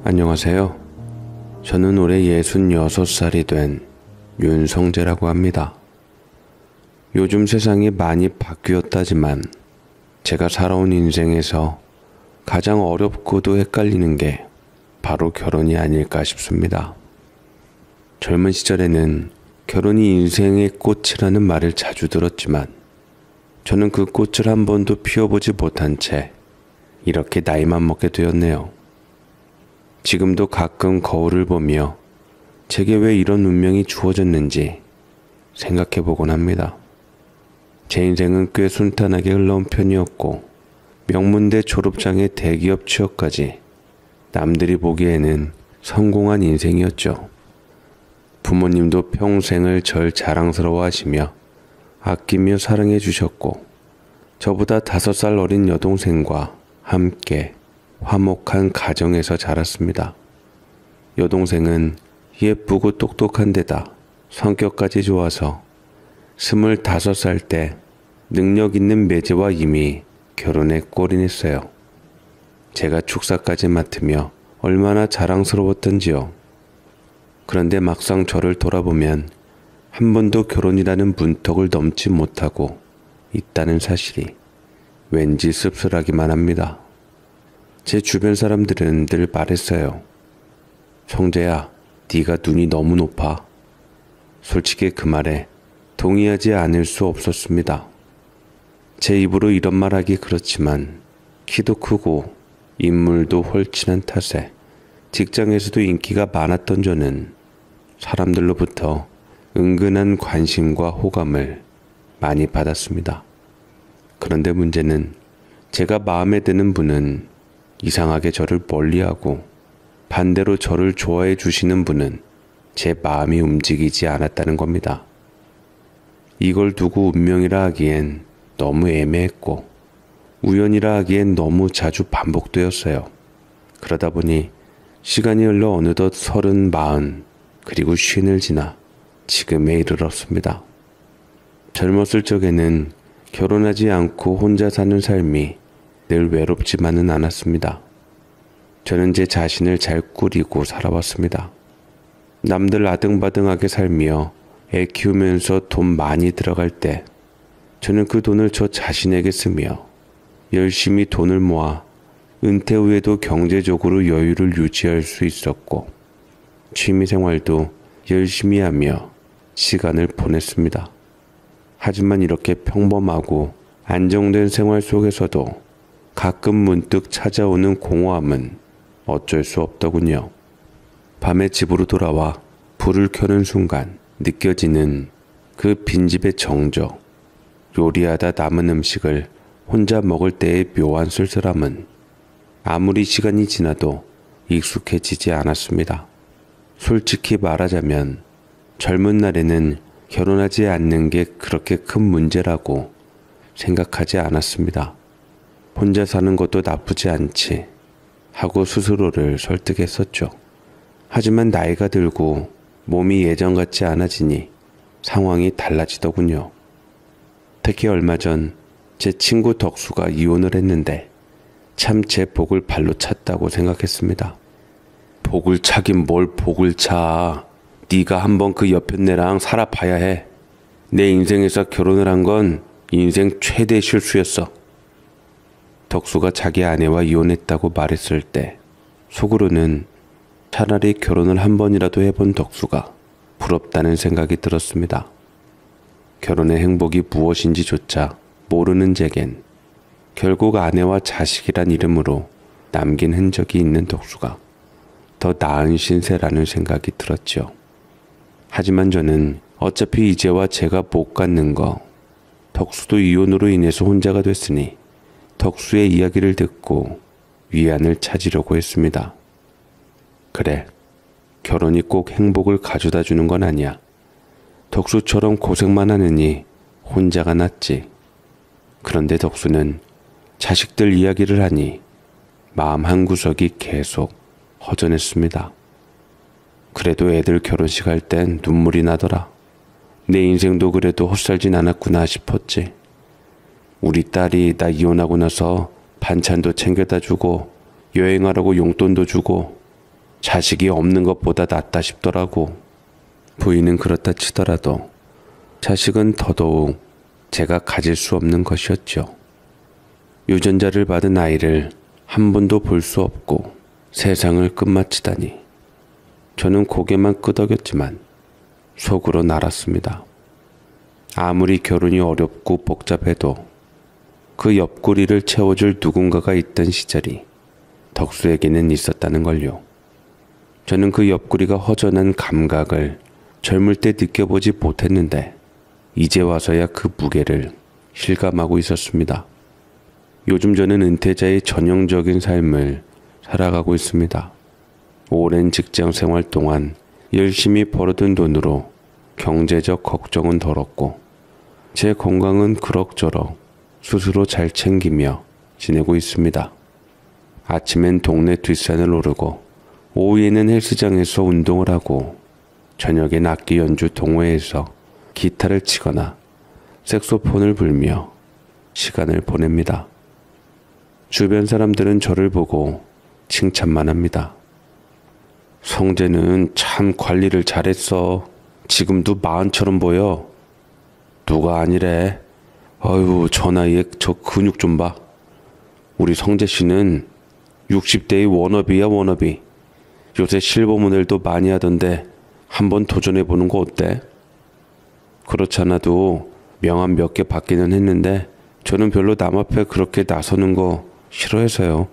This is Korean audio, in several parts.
안녕하세요. 저는 올해 66살이 된 윤성재라고 합니다. 요즘 세상이 많이 바뀌었다지만 제가 살아온 인생에서 가장 어렵고도 헷갈리는 게 바로 결혼이 아닐까 싶습니다. 젊은 시절에는 결혼이 인생의 꽃이라는 말을 자주 들었지만 저는 그 꽃을 한 번도 피워보지 못한 채 이렇게 나이만 먹게 되었네요. 지금도 가끔 거울을 보며 제게 왜 이런 운명이 주어졌는지 생각해 보곤 합니다. 제 인생은 꽤 순탄하게 흘러온 편이었고 명문대 졸업장에 대기업 취업까지 남들이 보기에는 성공한 인생이었죠. 부모님도 평생을 절 자랑스러워 하시며 아끼며 사랑해 주셨고 저보다 5살 어린 여동생과 함께 화목한 가정에서 자랐습니다. 여동생은 예쁘고 똑똑한 데다 성격까지 좋아서 25살 때 능력 있는 매제와 이미 결혼에 골인했어요. 제가 축사까지 맡으며 얼마나 자랑스러웠던지요. 그런데 막상 저를 돌아보면 한 번도 결혼이라는 문턱을 넘지 못하고 있다는 사실이 왠지 씁쓸하기만 합니다. 제 주변 사람들은 늘 말했어요. 성재야, 네가 눈이 너무 높아. 솔직히 그 말에 동의하지 않을 수 없었습니다. 제 입으로 이런 말하기 그렇지만 키도 크고 인물도 홀친한 탓에 직장에서도 인기가 많았던 저는 사람들로부터 은근한 관심과 호감을 많이 받았습니다. 그런데 문제는 제가 마음에 드는 분은 이상하게 저를 멀리하고 반대로 저를 좋아해 주시는 분은 제 마음이 움직이지 않았다는 겁니다. 이걸 두고 운명이라 하기엔 너무 애매했고 우연이라 하기엔 너무 자주 반복되었어요. 그러다 보니 시간이 흘러 어느덧 30, 40 그리고 50을 지나 지금에 이르렀습니다. 젊었을 적에는 결혼하지 않고 혼자 사는 삶이 늘 외롭지만은 않았습니다. 저는 제 자신을 잘 꾸리고 살아왔습니다. 남들 아등바등하게 살며 애 키우면서 돈 많이 들어갈 때 저는 그 돈을 저 자신에게 쓰며 열심히 돈을 모아 은퇴 후에도 경제적으로 여유를 유지할 수 있었고 취미생활도 열심히 하며 시간을 보냈습니다. 하지만 이렇게 평범하고 안정된 생활 속에서도 가끔 문득 찾아오는 공허함은 어쩔 수 없더군요. 밤에 집으로 돌아와 불을 켜는 순간 느껴지는 그 빈집의 정적, 요리하다 남은 음식을 혼자 먹을 때의 묘한 쓸쓸함은 아무리 시간이 지나도 익숙해지지 않았습니다. 솔직히 말하자면 젊은 날에는 결혼하지 않는 게 그렇게 큰 문제라고 생각하지 않았습니다. 혼자 사는 것도 나쁘지 않지 하고 스스로를 설득했었죠. 하지만 나이가 들고 몸이 예전 같지 않아지니 상황이 달라지더군요. 특히 얼마 전 제 친구 덕수가 이혼을 했는데 참 제 복을 발로 찼다고 생각했습니다. 복을 차긴 뭘 복을 차. 네가 한번 그 여편네랑 살아봐야 해. 내 인생에서 결혼을 한 건 인생 최대 실수였어. 덕수가 자기 아내와 이혼했다고 말했을 때 속으로는 차라리 결혼을 한 번이라도 해본 덕수가 부럽다는 생각이 들었습니다. 결혼의 행복이 무엇인지조차 모르는 제겐 결국 아내와 자식이란 이름으로 남긴 흔적이 있는 덕수가 더 나은 신세라는 생각이 들었죠. 하지만 저는 어차피 이제와 제가 못 갖는 거, 덕수도 이혼으로 인해서 혼자가 됐으니 덕수의 이야기를 듣고 위안을 찾으려고 했습니다. 그래, 결혼이 꼭 행복을 가져다 주는 건 아니야. 덕수처럼 고생만 하느니 혼자가 낫지. 그런데 덕수는 자식들 이야기를 하니 마음 한구석이 계속 허전했습니다. 그래도 애들 결혼식 할 땐 눈물이 나더라. 내 인생도 그래도 헛살진 않았구나 싶었지. 우리 딸이 나 이혼하고 나서 반찬도 챙겨다 주고 여행하라고 용돈도 주고 자식이 없는 것보다 낫다 싶더라고. 부인은 그렇다 치더라도 자식은 더더욱 제가 가질 수 없는 것이었죠. 유전자를 받은 아이를 한 번도 볼 수 없고 세상을 끝마치다니. 저는 고개만 끄덕였지만 속으로 날았습니다. 아무리 결혼이 어렵고 복잡해도 그 옆구리를 채워줄 누군가가 있던 시절이 덕수에게는 있었다는 걸요. 저는 그 옆구리가 허전한 감각을 젊을 때 느껴보지 못했는데 이제 와서야 그 무게를 실감하고 있었습니다. 요즘 저는 은퇴자의 전형적인 삶을 살아가고 있습니다. 오랜 직장 생활 동안 열심히 벌어둔 돈으로 경제적 걱정은 덜었고 제 건강은 그럭저럭 스스로 잘 챙기며 지내고 있습니다. 아침엔 동네 뒷산을 오르고 오후에는 헬스장에서 운동을 하고 저녁엔 악기 연주 동호회에서 기타를 치거나 색소폰을 불며 시간을 보냅니다. 주변 사람들은 저를 보고 칭찬만 합니다. 성재는 참 관리를 잘했어. 지금도 마흔처럼 보여. 누가 아니래. 아유, 저 나이에 저 근육 좀 봐. 우리 성재 씨는 60대의 워너비야, 워너비. 요새 실버 모델도 많이 하던데 한번 도전해보는 거 어때? 그렇잖아도 명함 몇 개 받기는 했는데 저는 별로 남 앞에 그렇게 나서는 거 싫어해서요.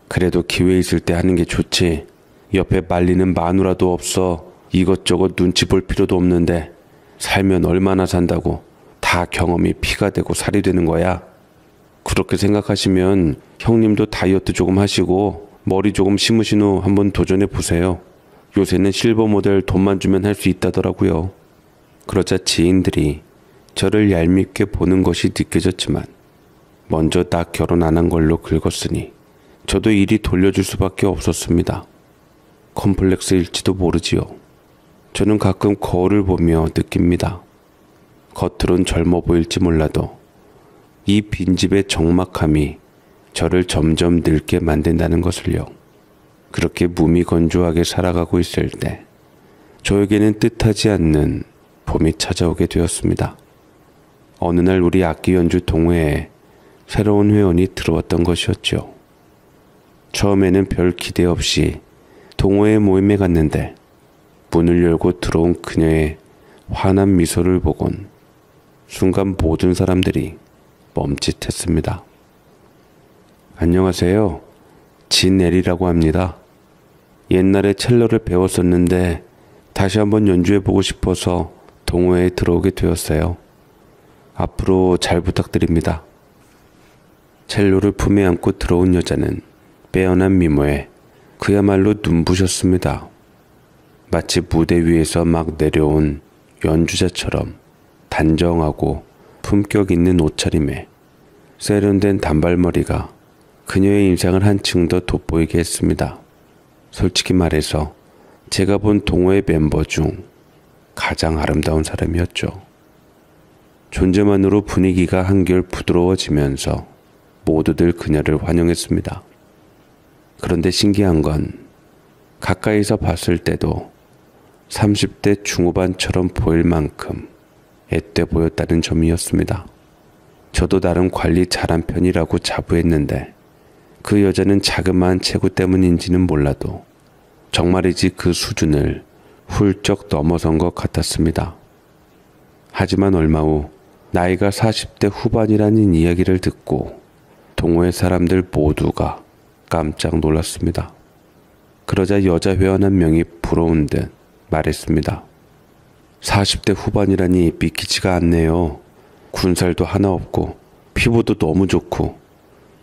그래도 기회 있을 때 하는 게 좋지. 옆에 말리는 마누라도 없어. 이것저것 눈치 볼 필요도 없는데 살면 얼마나 산다고. 다 경험이 피가 되고 살이 되는 거야. 그렇게 생각하시면 형님도 다이어트 조금 하시고 머리 조금 심으신 후 한번 도전해 보세요. 요새는 실버 모델 돈만 주면 할 수 있다더라고요. 그러자 지인들이 저를 얄밉게 보는 것이 느껴졌지만 먼저 나 결혼 안 한 걸로 긁었으니 저도 이리 돌려줄 수밖에 없었습니다. 컴플렉스일지도 모르지요. 저는 가끔 거울을 보며 느낍니다. 겉으론 젊어 보일지 몰라도 이 빈집의 적막함이 저를 점점 늙게 만든다는 것을요. 그렇게 무미건조하게 살아가고 있을 때 저에게는 뜻하지 않는 봄이 찾아오게 되었습니다. 어느 날 우리 악기 연주 동호회에 새로운 회원이 들어왔던 것이었죠. 처음에는 별 기대 없이 동호회 모임에 갔는데 문을 열고 들어온 그녀의 환한 미소를 보곤 순간 모든 사람들이 멈칫했습니다. 안녕하세요. 진엘이라고 합니다. 옛날에 첼로를 배웠었는데 다시 한번 연주해보고 싶어서 동호회에 들어오게 되었어요. 앞으로 잘 부탁드립니다. 첼로를 품에 안고 들어온 여자는 빼어난 미모에 그야말로 눈부셨습니다. 마치 무대 위에서 막 내려온 연주자처럼 단정하고 품격 있는 옷차림에 세련된 단발머리가 그녀의 인상을 한층 더 돋보이게 했습니다. 솔직히 말해서 제가 본 동호회 멤버 중 가장 아름다운 사람이었죠. 존재만으로 분위기가 한결 부드러워지면서 모두들 그녀를 환영했습니다. 그런데 신기한 건 가까이서 봤을 때도 30대 중후반처럼 보일 만큼 앳돼 보였다는 점이었습니다. 저도 나름 관리 잘한 편이라고 자부했는데 그 여자는 자그마한 체구 때문인지는 몰라도 정말이지 그 수준을 훌쩍 넘어선 것 같았습니다. 하지만 얼마 후 나이가 40대 후반이라는 이야기를 듣고 동호회 사람들 모두가 깜짝 놀랐습니다. 그러자 여자 회원 한 명이 부러운 듯 말했습니다. 40대 후반이라니 믿기지가 않네요. 군살도 하나 없고 피부도 너무 좋고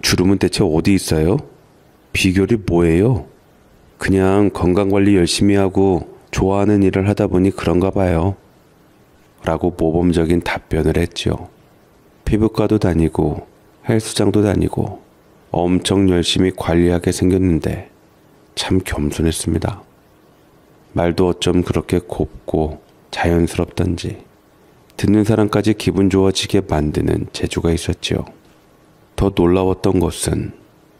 주름은 대체 어디 있어요? 비결이 뭐예요? 그냥 건강관리 열심히 하고 좋아하는 일을 하다 보니 그런가 봐요. 라고 모범적인 답변을 했죠. 피부과도 다니고 헬스장도 다니고 엄청 열심히 관리하게 생겼는데 참 겸손했습니다. 말도 어쩜 그렇게 곱고 자연스럽던지 듣는 사람까지 기분 좋아지게 만드는 재주가 있었지요. 더 놀라웠던 것은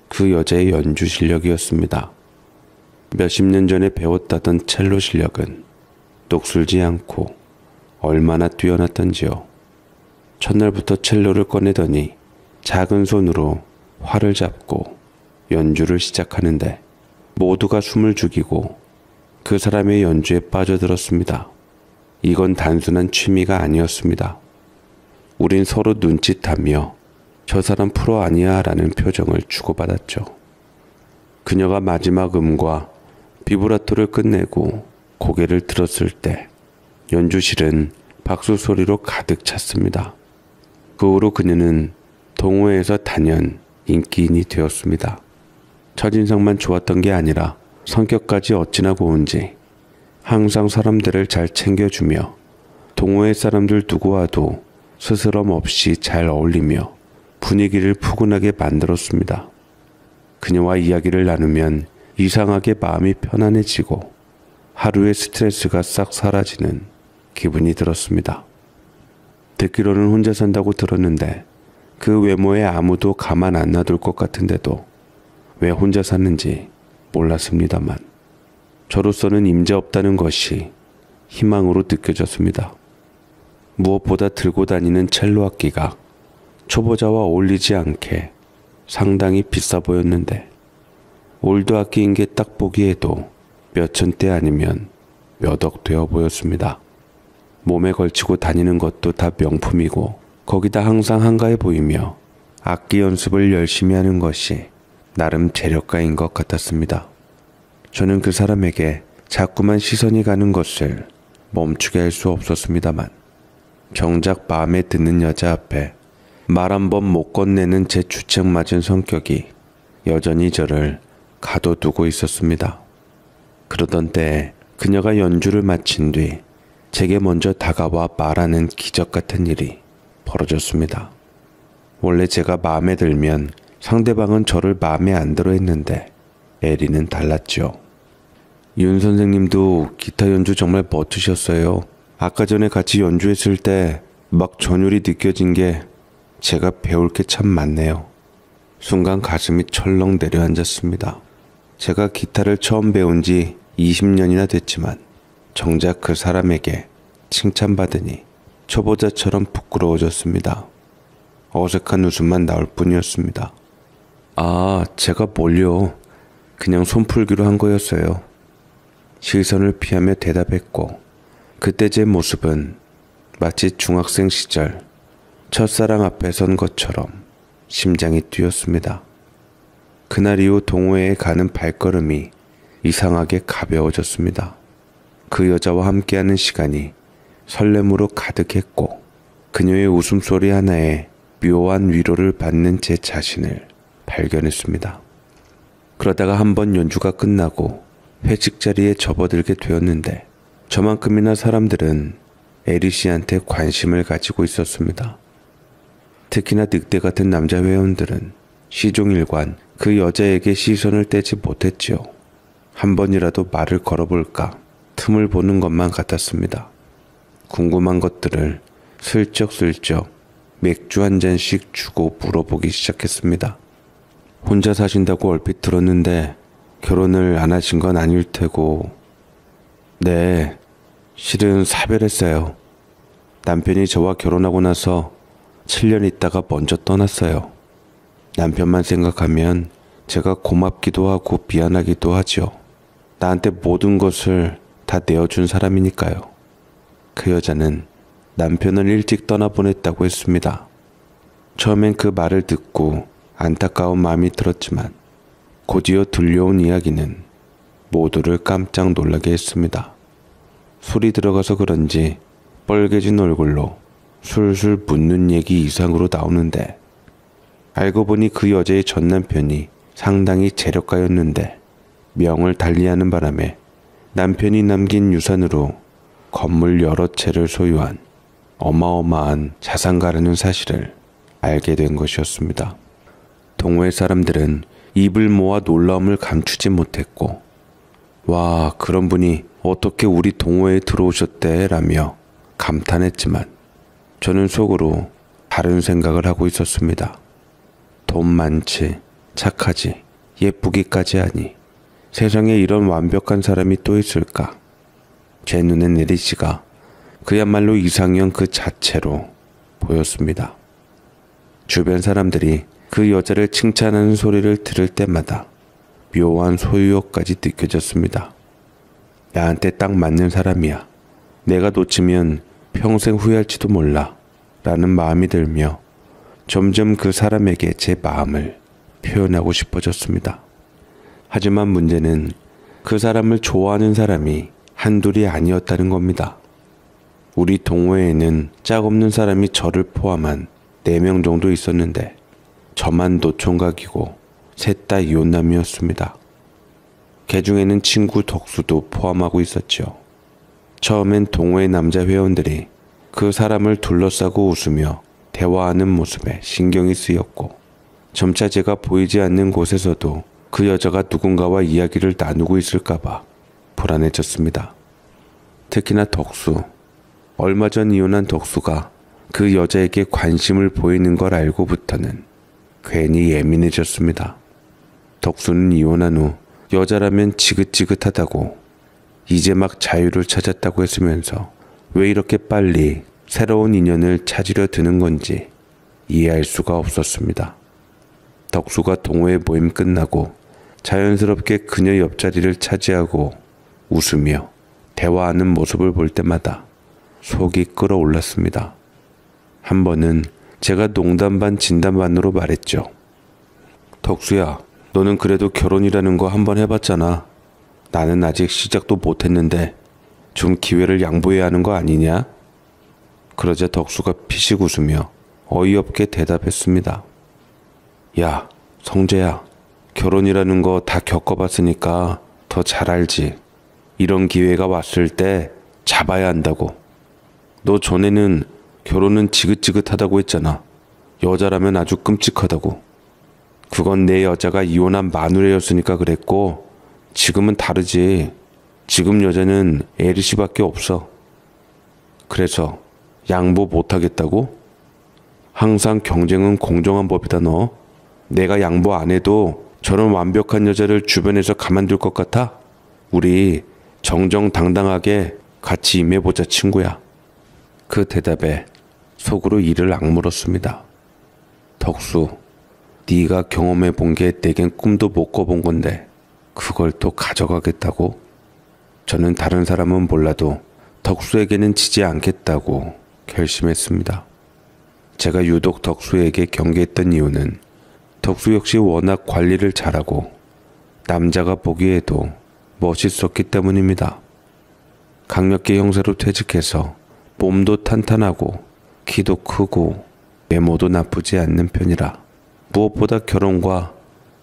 그 여자의 연주 실력이었습니다. 몇십 년 전에 배웠다던 첼로 실력은 녹슬지 않고 얼마나 뛰어났던지요. 첫날부터 첼로를 꺼내더니 작은 손으로 활을 잡고 연주를 시작하는데 모두가 숨을 죽이고 그 사람의 연주에 빠져들었습니다. 이건 단순한 취미가 아니었습니다. 우린 서로 눈짓하며 저 사람 프로 아니야 라는 표정을 주고받았죠. 그녀가 마지막 음과 비브라토를 끝내고 고개를 들었을 때 연주실은 박수 소리로 가득 찼습니다. 그 후로 그녀는 동호회에서 단연 인기인이 되었습니다. 첫인상만 좋았던 게 아니라 성격까지 어찌나 고운지 항상 사람들을 잘 챙겨주며 동호회 사람들 누구와도 스스럼 없이 잘 어울리며 분위기를 푸근하게 만들었습니다. 그녀와 이야기를 나누면 이상하게 마음이 편안해지고 하루의 스트레스가 싹 사라지는 기분이 들었습니다. 듣기로는 혼자 산다고 들었는데 그 외모에 아무도 가만 안 놔둘 것 같은데도 왜 혼자 사는지 몰랐습니다만 저로서는 임자 없다는 것이 희망으로 느껴졌습니다. 무엇보다 들고 다니는 첼로 악기가 초보자와 어울리지 않게 상당히 비싸 보였는데 올드 악기인 게 딱 보기에도 몇천 대 아니면 몇 억 되어 보였습니다. 몸에 걸치고 다니는 것도 다 명품이고 거기다 항상 한가해 보이며 악기 연습을 열심히 하는 것이 나름 재력가인 것 같았습니다. 저는 그 사람에게 자꾸만 시선이 가는 것을 멈추게 할 수 없었습니다만 정작 마음에 드는 여자 앞에 말 한 번 못 건네는 제 주책맞은 성격이 여전히 저를 가둬두고 있었습니다. 그러던 때에 그녀가 연주를 마친 뒤 제게 먼저 다가와 말하는 기적 같은 일이 벌어졌습니다. 원래 제가 마음에 들면 상대방은 저를 마음에 안 들어 했는데 에리는 달랐죠. 윤 선생님도 기타 연주 정말 멋지셨어요. 아까 전에 같이 연주했을 때 막 전율이 느껴진 게 제가 배울 게 참 많네요. 순간 가슴이 철렁 내려앉았습니다. 제가 기타를 처음 배운 지 20년이나 됐지만 정작 그 사람에게 칭찬받으니 초보자처럼 부끄러워졌습니다. 어색한 웃음만 나올 뿐이었습니다. 아, 제가 뭘요? 그냥 손풀기로 한 거였어요. 시선을 피하며 대답했고 그때 제 모습은 마치 중학생 시절 첫사랑 앞에 선 것처럼 심장이 뛰었습니다. 그날 이후 동호회에 가는 발걸음이 이상하게 가벼워졌습니다. 그 여자와 함께하는 시간이 설렘으로 가득했고 그녀의 웃음소리 하나에 묘한 위로를 받는 제 자신을 발견했습니다. 그러다가 한번 연주가 끝나고 회식 자리에 접어들게 되었는데 저만큼이나 사람들은 에리 씨한테 관심을 가지고 있었습니다. 특히나 늑대 같은 남자 회원들은 시종일관 그 여자에게 시선을 떼지 못했지요. 한 번이라도 말을 걸어볼까 틈을 보는 것만 같았습니다. 궁금한 것들을 슬쩍슬쩍 맥주 한 잔씩 주고 물어보기 시작했습니다. 혼자 사신다고 얼핏 들었는데 결혼을 안 하신 건 아닐 테고. 네, 실은 사별했어요. 남편이 저와 결혼하고 나서 7년 있다가 먼저 떠났어요. 남편만 생각하면 제가 고맙기도 하고 미안하기도 하죠. 나한테 모든 것을 다 내어준 사람이니까요. 그 여자는 남편을 일찍 떠나보냈다고 했습니다. 처음엔 그 말을 듣고 안타까운 마음이 들었지만 곧이어 들려온 이야기는 모두를 깜짝 놀라게 했습니다. 술이 들어가서 그런지 뻘개진 얼굴로 술술 묻는 얘기 이상으로 나오는데 알고 보니 그 여자의 전남편이 상당히 재력가였는데 명을 달리하는 바람에 남편이 남긴 유산으로 건물 여러 채를 소유한 어마어마한 자산가라는 사실을 알게 된 것이었습니다. 동호회 사람들은 입을 모아 놀라움을 감추지 못했고 와, 그런 분이 어떻게 우리 동호회에 들어오셨대? 라며 감탄했지만 저는 속으로 다른 생각을 하고 있었습니다. 돈 많지, 착하지, 예쁘기까지 하니 세상에 이런 완벽한 사람이 또 있을까? 제 눈엔 에리 씨가 그야말로 이상형 그 자체로 보였습니다. 주변 사람들이 그 여자를 칭찬하는 소리를 들을 때마다 묘한 소유욕까지 느껴졌습니다. 나한테 딱 맞는 사람이야. 내가 놓치면 평생 후회할지도 몰라. 라는 마음이 들며 점점 그 사람에게 제 마음을 표현하고 싶어졌습니다. 하지만 문제는 그 사람을 좋아하는 사람이 한둘이 아니었다는 겁니다. 우리 동호회에는 짝 없는 사람이 저를 포함한 4명 정도 있었는데 저만 노총각이고 셋 다 이혼남이었습니다. 그 중에는 친구 덕수도 포함하고 있었죠. 처음엔 동호회 남자 회원들이 그 사람을 둘러싸고 웃으며 대화하는 모습에 신경이 쓰였고 점차 제가 보이지 않는 곳에서도 그 여자가 누군가와 이야기를 나누고 있을까봐 불안해졌습니다. 특히나 덕수. 얼마 전 이혼한 덕수가 그 여자에게 관심을 보이는 걸 알고부터는 괜히 예민해졌습니다. 덕수는 이혼한 후 여자라면 지긋지긋하다고 이제 막 자유를 찾았다고 했으면서 왜 이렇게 빨리 새로운 인연을 찾으려 드는 건지 이해할 수가 없었습니다. 덕수가 동호회 모임 끝나고 자연스럽게 그녀 옆자리를 차지하고 웃으며 대화하는 모습을 볼 때마다 속이 끓어올랐습니다. 한 번은 제가 농담 반 진담 반으로 말했죠. 덕수야, 너는 그래도 결혼이라는 거 한번 해봤잖아. 나는 아직 시작도 못했는데 좀 기회를 양보해야 하는 거 아니냐? 그러자 덕수가 피식 웃으며 어이없게 대답했습니다. 야, 성재야, 결혼이라는 거 다 겪어봤으니까 더 잘 알지. 이런 기회가 왔을 때 잡아야 한다고. 너 전에는 결혼은 지긋지긋하다고 했잖아. 여자라면 아주 끔찍하다고. 그건 내 여자가 이혼한 마누라였으니까 그랬고 지금은 다르지. 지금 여자는 에리 씨밖에 없어. 그래서 양보 못하겠다고? 항상 경쟁은 공정한 법이다 너. 내가 양보 안 해도 저런 완벽한 여자를 주변에서 가만둘 것 같아? 우리 정정당당하게 같이 임해보자 친구야. 그 대답에 속으로 이를 악물었습니다. 덕수, 네가 경험해 본 게 내겐 꿈도 못 꿔본 건데 그걸 또 가져가겠다고? 저는 다른 사람은 몰라도 덕수에게는 지지 않겠다고 결심했습니다. 제가 유독 덕수에게 경계했던 이유는 덕수 역시 워낙 관리를 잘하고 남자가 보기에도 멋있었기 때문입니다. 강력계 형사로 퇴직해서 몸도 탄탄하고 키도 크고 외모도 나쁘지 않는 편이라 무엇보다 결혼과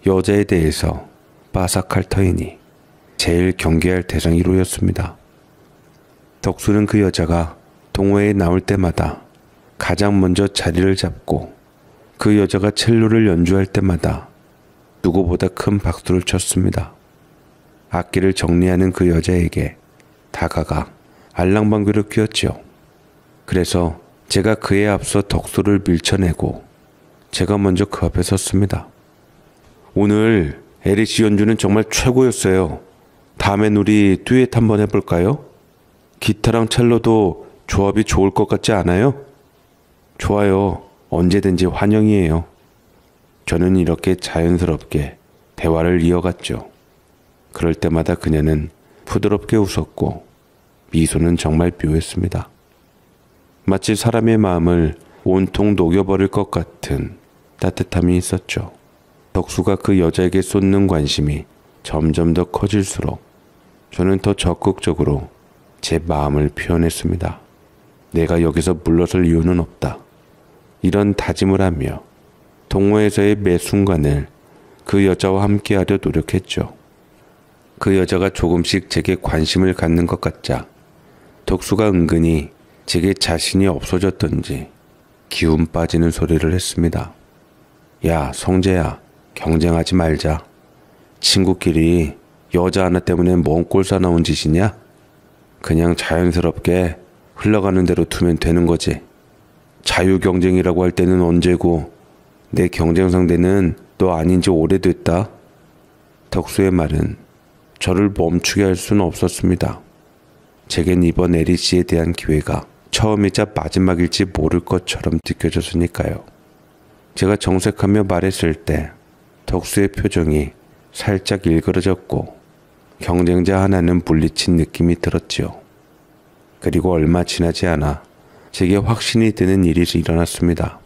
여자에 대해서 빠삭할 터이니 제일 경계할 대상 1호였습니다. 덕수는 그 여자가 동호회에 나올 때마다 가장 먼저 자리를 잡고 그 여자가 첼로를 연주할 때마다 누구보다 큰 박수를 쳤습니다. 악기를 정리하는 그 여자에게 다가가 알랑방귀를 뀌었죠. 그래서 제가 그에 앞서 덕수를 밀쳐내고 제가 먼저 그 앞에 섰습니다. 오늘 에리 씨 연주는 정말 최고였어요. 다음엔 우리 듀엣 한번 해볼까요? 기타랑 첼로도 조합이 좋을 것 같지 않아요? 좋아요. 언제든지 환영이에요. 저는 이렇게 자연스럽게 대화를 이어갔죠. 그럴 때마다 그녀는 부드럽게 웃었고 미소는 정말 묘했습니다. 마치 사람의 마음을 온통 녹여버릴 것 같은 따뜻함이 있었죠. 덕수가 그 여자에게 쏟는 관심이 점점 더 커질수록 저는 더 적극적으로 제 마음을 표현했습니다. 내가 여기서 물러설 이유는 없다. 이런 다짐을 하며 동호회에서의 매 순간을 그 여자와 함께하려 노력했죠. 그 여자가 조금씩 제게 관심을 갖는 것 같자 덕수가 은근히 제게 자신이 없어졌던지 기운 빠지는 소리를 했습니다. 야, 성재야, 경쟁하지 말자. 친구끼리 여자 하나 때문에 뭔 꼴 사나운 짓이냐? 그냥 자연스럽게 흘러가는 대로 두면 되는 거지. 자유 경쟁이라고 할 때는 언제고 내 경쟁 상대는 너 아닌 지 오래됐다. 덕수의 말은 저를 멈추게 할 수는 없었습니다. 제겐 이번 에리 씨에 대한 기회가 처음이자 마지막일지 모를 것처럼 느껴졌으니까요. 제가 정색하며 말했을 때 덕수의 표정이 살짝 일그러졌고 경쟁자 하나는 물리친 느낌이 들었지요. 그리고 얼마 지나지 않아 제게 확신이 드는 일이 일어났습니다.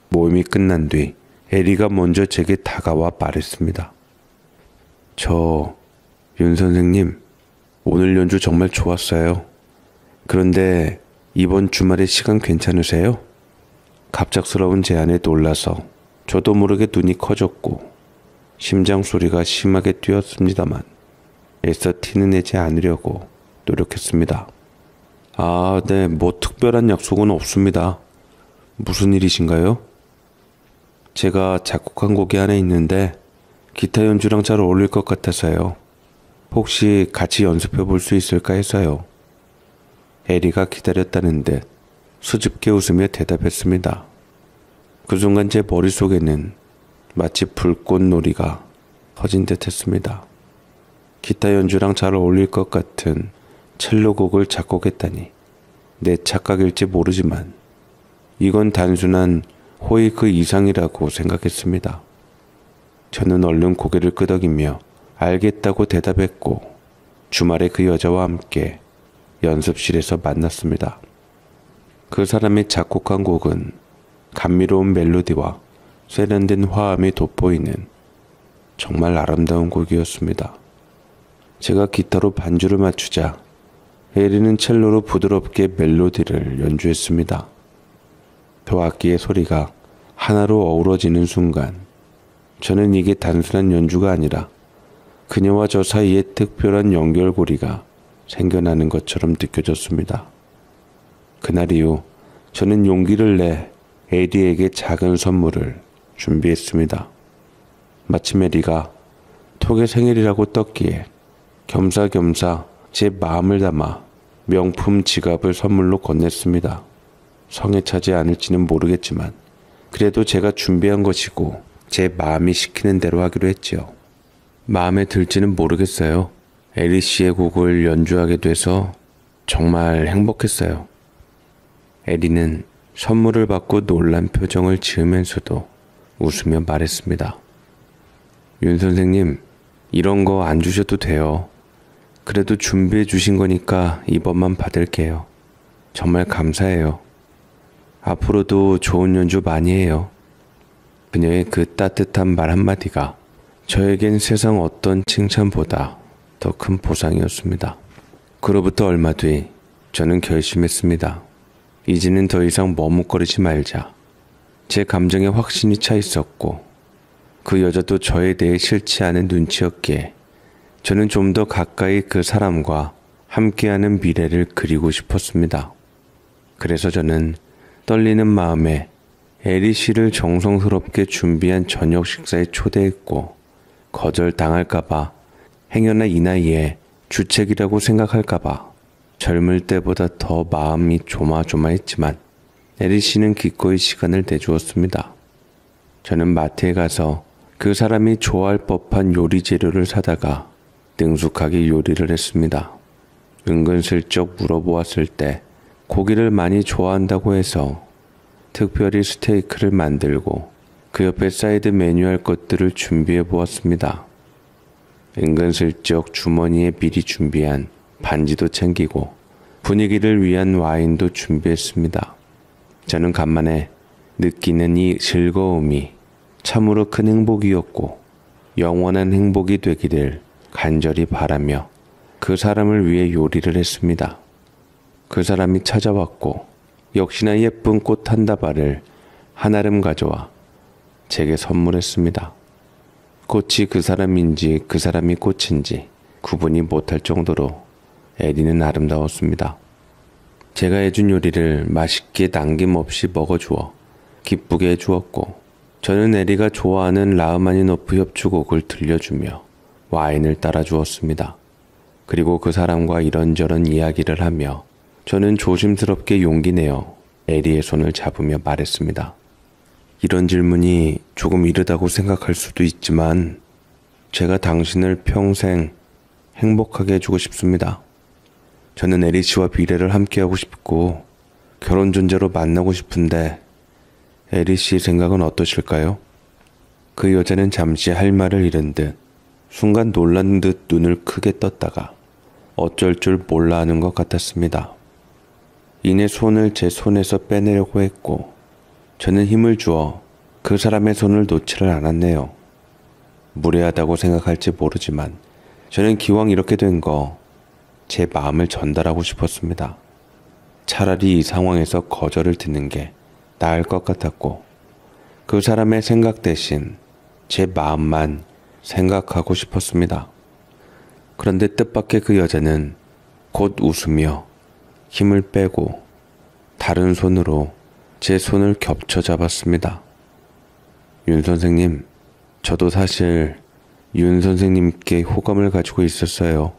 모임이 끝난 뒤 에리가 먼저 제게 다가와 말했습니다. 윤 선생님, 오늘 연주 정말 좋았어요. 그런데 이번 주말에 시간 괜찮으세요? 갑작스러운 제안에 놀라서 저도 모르게 눈이 커졌고 심장 소리가 심하게 뛰었습니다만 애써 티는 내지 않으려고 노력했습니다. 네, 뭐 특별한 약속은 없습니다. 무슨 일이신가요? 제가 작곡한 곡이 하나 있는데 기타 연주랑 잘 어울릴 것 같아서요. 혹시 같이 연습해 볼 수 있을까 해서요. 에리가 기다렸다는 듯 수줍게 웃으며 대답했습니다. 그 순간 제 머릿속에는 마치 불꽃놀이가 터진 듯 했습니다. 기타 연주랑 잘 어울릴 것 같은 첼로 곡을 작곡했다니 내 착각일지 모르지만 이건 단순한 호의 그 이상이라고 생각했습니다. 저는 얼른 고개를 끄덕이며 알겠다고 대답했고 주말에 그 여자와 함께 연습실에서 만났습니다. 그 사람이 작곡한 곡은 감미로운 멜로디와 세련된 화음이 돋보이는 정말 아름다운 곡이었습니다. 제가 기타로 반주를 맞추자 에리는 첼로로 부드럽게 멜로디를 연주했습니다. 두 악기의 소리가 하나로 어우러지는 순간 저는 이게 단순한 연주가 아니라 그녀와 저 사이에 특별한 연결고리가 생겨나는 것처럼 느껴졌습니다. 그날 이후 저는 용기를 내 에리에게 작은 선물을 준비했습니다. 마침 에리가 톡의 생일이라고 떴기에 겸사겸사 제 마음을 담아 명품 지갑을 선물로 건넸습니다. 성에 차지 않을지는 모르겠지만 그래도 제가 준비한 것이고 제 마음이 시키는 대로 하기로 했지요. 마음에 들지는 모르겠어요. 에리 씨의 곡을 연주하게 돼서 정말 행복했어요. 에리는 선물을 받고 놀란 표정을 지으면서도 웃으며 말했습니다. 윤 선생님, 이런 거 안 주셔도 돼요. 그래도 준비해 주신 거니까 이번만 받을게요. 정말 감사해요. 앞으로도 좋은 연주 많이 해요. 그녀의 그 따뜻한 말 한마디가 저에겐 세상 어떤 칭찬보다 더 큰 보상이었습니다. 그로부터 얼마 뒤 저는 결심했습니다. 이제는 더 이상 머뭇거리지 말자. 제 감정에 확신이 차 있었고 그 여자도 저에 대해 싫지 않은 눈치였기에 저는 좀 더 가까이 그 사람과 함께하는 미래를 그리고 싶었습니다. 그래서 저는 떨리는 마음에 에리 씨를 정성스럽게 준비한 저녁 식사에 초대했고 거절당할까봐 행여나 이 나이에 주책이라고 생각할까봐 젊을 때보다 더 마음이 조마조마했지만 에리 씨는 기꺼이 시간을 내주었습니다. 저는 마트에 가서 그 사람이 좋아할 법한 요리 재료를 사다가 능숙하게 요리를 했습니다. 은근슬쩍 물어보았을 때 고기를 많이 좋아한다고 해서 특별히 스테이크를 만들고 그 옆에 사이드 메뉴할 것들을 준비해 보았습니다. 은근슬쩍 주머니에 미리 준비한 반지도 챙기고 분위기를 위한 와인도 준비했습니다. 저는 간만에 느끼는 이 즐거움이 참으로 큰 행복이었고 영원한 행복이 되기를 간절히 바라며 그 사람을 위해 요리를 했습니다. 그 사람이 찾아왔고 역시나 예쁜 꽃 한 다발을 한아름 가져와 제게 선물했습니다. 꽃이 그 사람인지 그 사람이 꽃인지 구분이 못할 정도로 에리는 아름다웠습니다. 제가 해준 요리를 맛있게 남김없이 먹어주어 기쁘게 해주었고 저는 에리가 좋아하는 라흐마니노프 협주곡을 들려주며 와인을 따라주었습니다. 그리고 그 사람과 이런저런 이야기를 하며 저는 조심스럽게 용기 내어 에리의 손을 잡으며 말했습니다. 이런 질문이 조금 이르다고 생각할 수도 있지만 제가 당신을 평생 행복하게 해주고 싶습니다. 저는 에리 씨와 미래를 함께하고 싶고 결혼 존재로 만나고 싶은데 에리 씨 생각은 어떠실까요? 그 여자는 잠시 할 말을 잃은 듯 순간 놀란 듯 눈을 크게 떴다가 어쩔 줄 몰라 하는 것 같았습니다. 이내 손을 제 손에서 빼내려고 했고 저는 힘을 주어 그 사람의 손을 놓지를 않았네요. 무례하다고 생각할지 모르지만 저는 기왕 이렇게 된 거 제 마음을 전달하고 싶었습니다. 차라리 이 상황에서 거절을 듣는 게 나을 것 같았고 그 사람의 생각 대신 제 마음만 생각하고 싶었습니다. 그런데 뜻밖의 그 여자는 곧 웃으며 힘을 빼고 다른 손으로 제 손을 겹쳐 잡았습니다. 윤 선생님, 저도 사실 윤 선생님께 호감을 가지고 있었어요.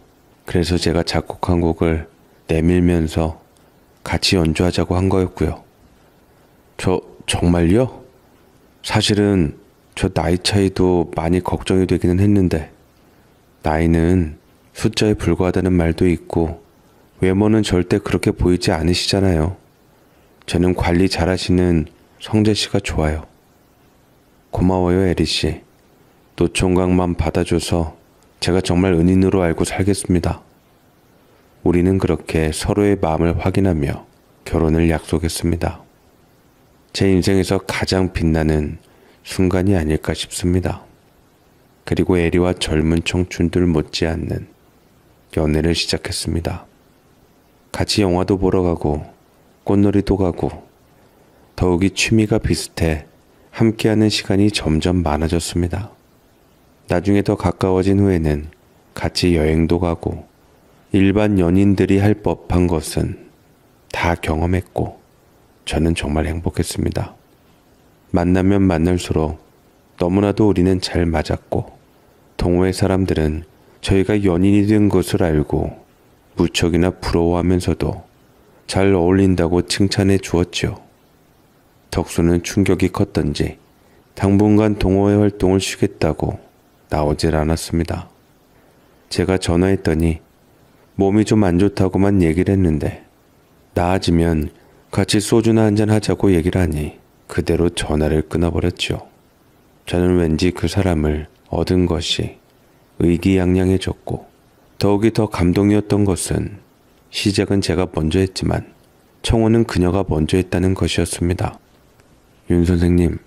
그래서 제가 작곡한 곡을 내밀면서 같이 연주하자고 한 거였고요. 정말요? 사실은 저 나이 차이도 많이 걱정이 되기는 했는데 나이는 숫자에 불과하다는 말도 있고 외모는 절대 그렇게 보이지 않으시잖아요. 저는 관리 잘하시는 성재 씨가 좋아요. 고마워요, 에리 씨. 노총각만 받아줘서 제가 정말 은인으로 알고 살겠습니다. 우리는 그렇게 서로의 마음을 확인하며 결혼을 약속했습니다. 제 인생에서 가장 빛나는 순간이 아닐까 싶습니다. 그리고 에리와 젊은 청춘들 못지않는 연애를 시작했습니다. 같이 영화도 보러 가고 꽃놀이도 가고 더욱이 취미가 비슷해 함께하는 시간이 점점 많아졌습니다. 나중에 더 가까워진 후에는 같이 여행도 가고 일반 연인들이 할 법한 것은 다 경험했고 저는 정말 행복했습니다. 만나면 만날수록 너무나도 우리는 잘 맞았고 동호회 사람들은 저희가 연인이 된 것을 알고 무척이나 부러워하면서도 잘 어울린다고 칭찬해 주었지요. 덕수는 충격이 컸던지 당분간 동호회 활동을 쉬겠다고 나오질 않았습니다. 제가 전화했더니 몸이 좀 안 좋다고만 얘기를 했는데 나아지면 같이 소주나 한잔 하자고 얘기를 하니 그대로 전화를 끊어버렸죠. 저는 왠지 그 사람을 얻은 것이 의기양양해졌고 더욱이 더 감동이었던 것은 시작은 제가 먼저 했지만 청혼은 그녀가 먼저 했다는 것이었습니다. 윤 선생님,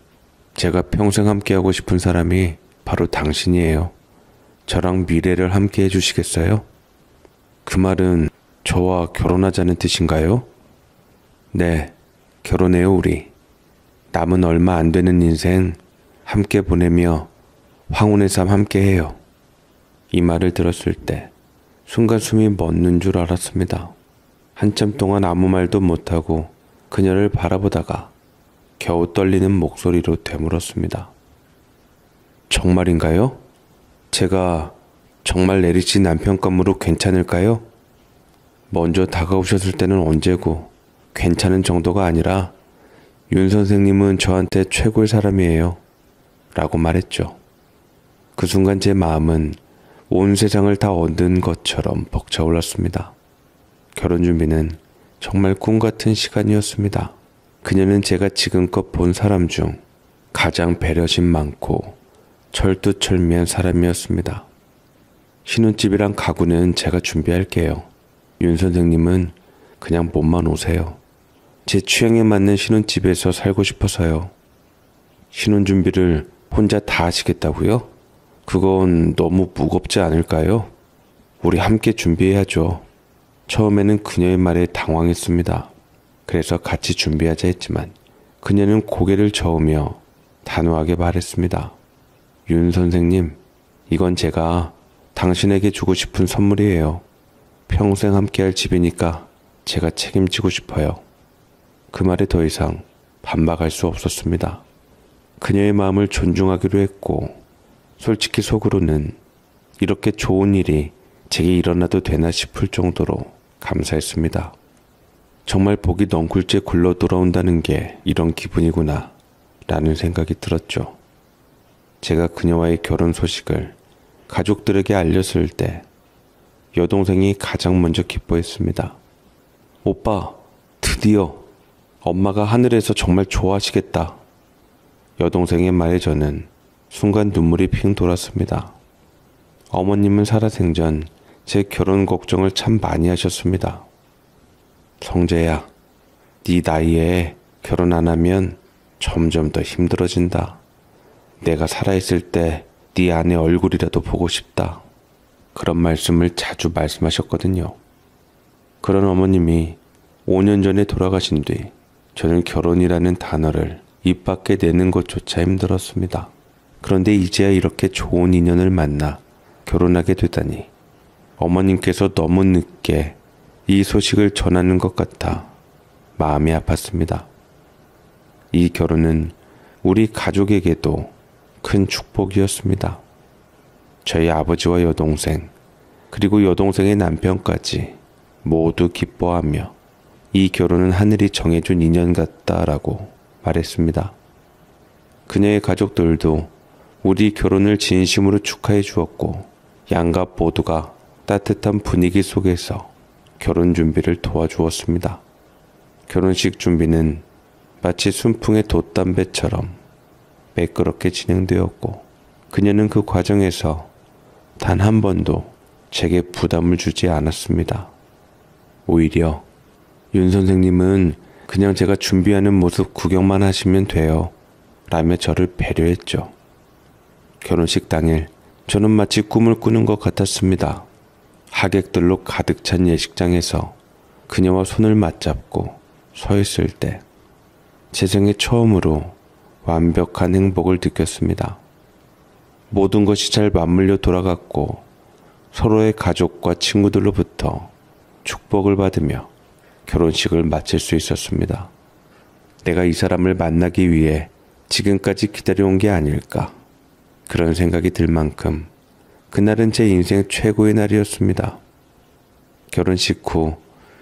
제가 평생 함께하고 싶은 사람이 바로 당신이에요. 저랑 미래를 함께 해주시겠어요? 그 말은 저와 결혼하자는 뜻인가요? 네, 결혼해요 우리. 남은 얼마 안 되는 인생 함께 보내며 황혼의 삶 함께 해요. 이 말을 들었을 때 순간 숨이 멎는 줄 알았습니다. 한참 동안 아무 말도 못하고 그녀를 바라보다가 겨우 떨리는 목소리로 되물었습니다. 정말인가요? 제가 정말 에리 씨 남편감으로 괜찮을까요? 먼저 다가오셨을 때는 언제고 괜찮은 정도가 아니라 윤 선생님은 저한테 최고의 사람이에요. 라고 말했죠. 그 순간 제 마음은 온 세상을 다 얻은 것처럼 벅차올랐습니다. 결혼 준비는 정말 꿈 같은 시간이었습니다. 그녀는 제가 지금껏 본 사람 중 가장 배려심 많고 철두철미한 사람이었습니다. 신혼집이랑 가구는 제가 준비할게요. 윤 선생님은 그냥 몸만 오세요. 제 취향에 맞는 신혼집에서 살고 싶어서요. 신혼 준비를 혼자 다 하시겠다고요? 그건 너무 무겁지 않을까요? 우리 함께 준비해야죠. 처음에는 그녀의 말에 당황했습니다. 그래서 같이 준비하자 했지만 그녀는 고개를 저으며 단호하게 말했습니다. 윤 선생님, 이건 제가 당신에게 주고 싶은 선물이에요. 평생 함께할 집이니까 제가 책임지고 싶어요. 그 말에 더 이상 반박할 수 없었습니다. 그녀의 마음을 존중하기로 했고 솔직히 속으로는 이렇게 좋은 일이 제게 일어나도 되나 싶을 정도로 감사했습니다. 정말 복이 넝쿨째 굴러 돌아온다는 게 이런 기분이구나 라는 생각이 들었죠. 제가 그녀와의 결혼 소식을 가족들에게 알렸을 때 여동생이 가장 먼저 기뻐했습니다. 오빠, 드디어 엄마가 하늘에서 정말 좋아하시겠다. 여동생의 말에 저는 순간 눈물이 핑 돌았습니다. 어머님은 살아생전 제 결혼 걱정을 참 많이 하셨습니다. 성재야, 네 나이에 결혼 안 하면 점점 더 힘들어진다. 내가 살아있을 때 네 아내 얼굴이라도 보고 싶다. 그런 말씀을 자주 말씀하셨거든요. 그런 어머님이 5년 전에 돌아가신 뒤 저는 결혼이라는 단어를 입 밖에 내는 것조차 힘들었습니다. 그런데 이제야 이렇게 좋은 인연을 만나 결혼하게 되다니 어머님께서 너무 늦게 이 소식을 전하는 것 같아 마음이 아팠습니다. 이 결혼은 우리 가족에게도 큰 축복이었습니다. 저희 아버지와 여동생, 그리고 여동생의 남편까지 모두 기뻐하며 이 결혼은 하늘이 정해준 인연 같다라고 말했습니다. 그녀의 가족들도 우리 결혼을 진심으로 축하해 주었고 양가 모두가 따뜻한 분위기 속에서 결혼 준비를 도와주었습니다. 결혼식 준비는 마치 순풍의 돛담배처럼 매끄럽게 진행되었고 그녀는 그 과정에서 단 한 번도 제게 부담을 주지 않았습니다. 오히려 윤 선생님은 그냥 제가 준비하는 모습 구경만 하시면 돼요 라며 저를 배려했죠. 결혼식 당일 저는 마치 꿈을 꾸는 것 같았습니다. 하객들로 가득 찬 예식장에서 그녀와 손을 맞잡고 서 있을 때 제 생애 처음으로 완벽한 행복을 느꼈습니다. 모든 것이 잘 맞물려 돌아갔고 서로의 가족과 친구들로부터 축복을 받으며 결혼식을 마칠 수 있었습니다. 내가 이 사람을 만나기 위해 지금까지 기다려온 게 아닐까 그런 생각이 들 만큼 그날은 제 인생 최고의 날이었습니다. 결혼식 후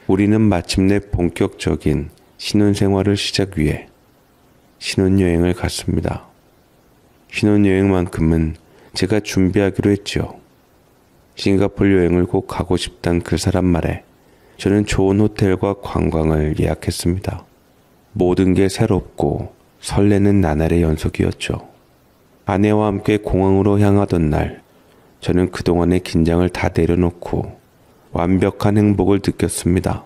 우리는 마침내 본격적인 신혼생활을 시작 위해 신혼여행을 갔습니다. 신혼여행만큼은 제가 준비하기로 했죠. 싱가포르 여행을 꼭 가고 싶단 그 사람 말에 저는 좋은 호텔과 관광을 예약했습니다. 모든 게 새롭고 설레는 나날의 연속이었죠. 아내와 함께 공항으로 향하던 날, 저는 그동안의 긴장을 다 내려놓고 완벽한 행복을 느꼈습니다.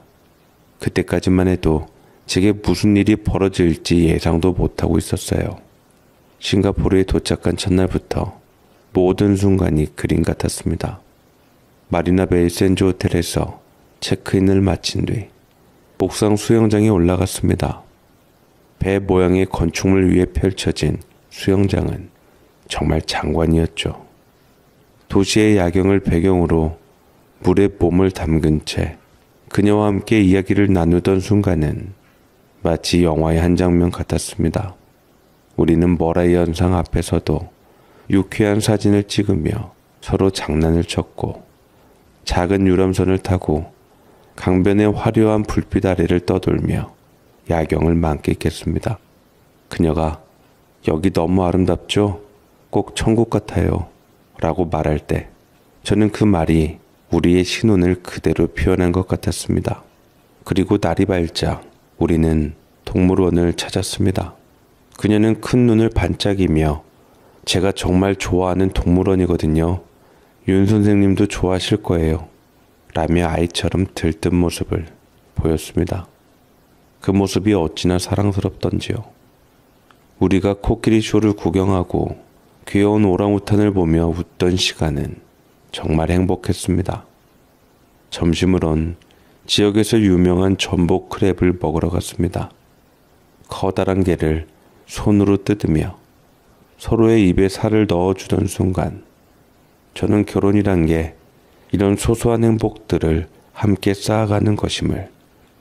그때까지만 해도 제게 무슨 일이 벌어질지 예상도 못하고 있었어요. 싱가포르에 도착한 첫날부터 모든 순간이 그림 같았습니다. 마리나베이 센즈 호텔에서 체크인을 마친 뒤 옥상 수영장에 올라갔습니다. 배 모양의 건축물 위에 펼쳐진 수영장은 정말 장관이었죠. 도시의 야경을 배경으로 물에 몸을 담근 채 그녀와 함께 이야기를 나누던 순간은 마치 영화의 한 장면 같았습니다. 우리는 머라이 연상 앞에서도 유쾌한 사진을 찍으며 서로 장난을 쳤고 작은 유람선을 타고 강변의 화려한 불빛 아래를 떠돌며 야경을 만끽했습니다. 그녀가 여기 너무 아름답죠? 꼭 천국 같아요 라고 말할 때 저는 그 말이 우리의 신혼을 그대로 표현한 것 같았습니다. 그리고 날이 밝자 우리는 동물원을 찾았습니다. 그녀는 큰 눈을 반짝이며 제가 정말 좋아하는 동물원이거든요. 윤 선생님도 좋아하실 거예요. 라며 아이처럼 들뜬 모습을 보였습니다. 그 모습이 어찌나 사랑스럽던지요. 우리가 코끼리 쇼를 구경하고 귀여운 오랑우탄을 보며 웃던 시간은 정말 행복했습니다. 점심으론 지역에서 유명한 전복 크랩을 먹으러 갔습니다. 커다란 게를 손으로 뜯으며 서로의 입에 살을 넣어주던 순간 저는 결혼이란 게 이런 소소한 행복들을 함께 쌓아가는 것임을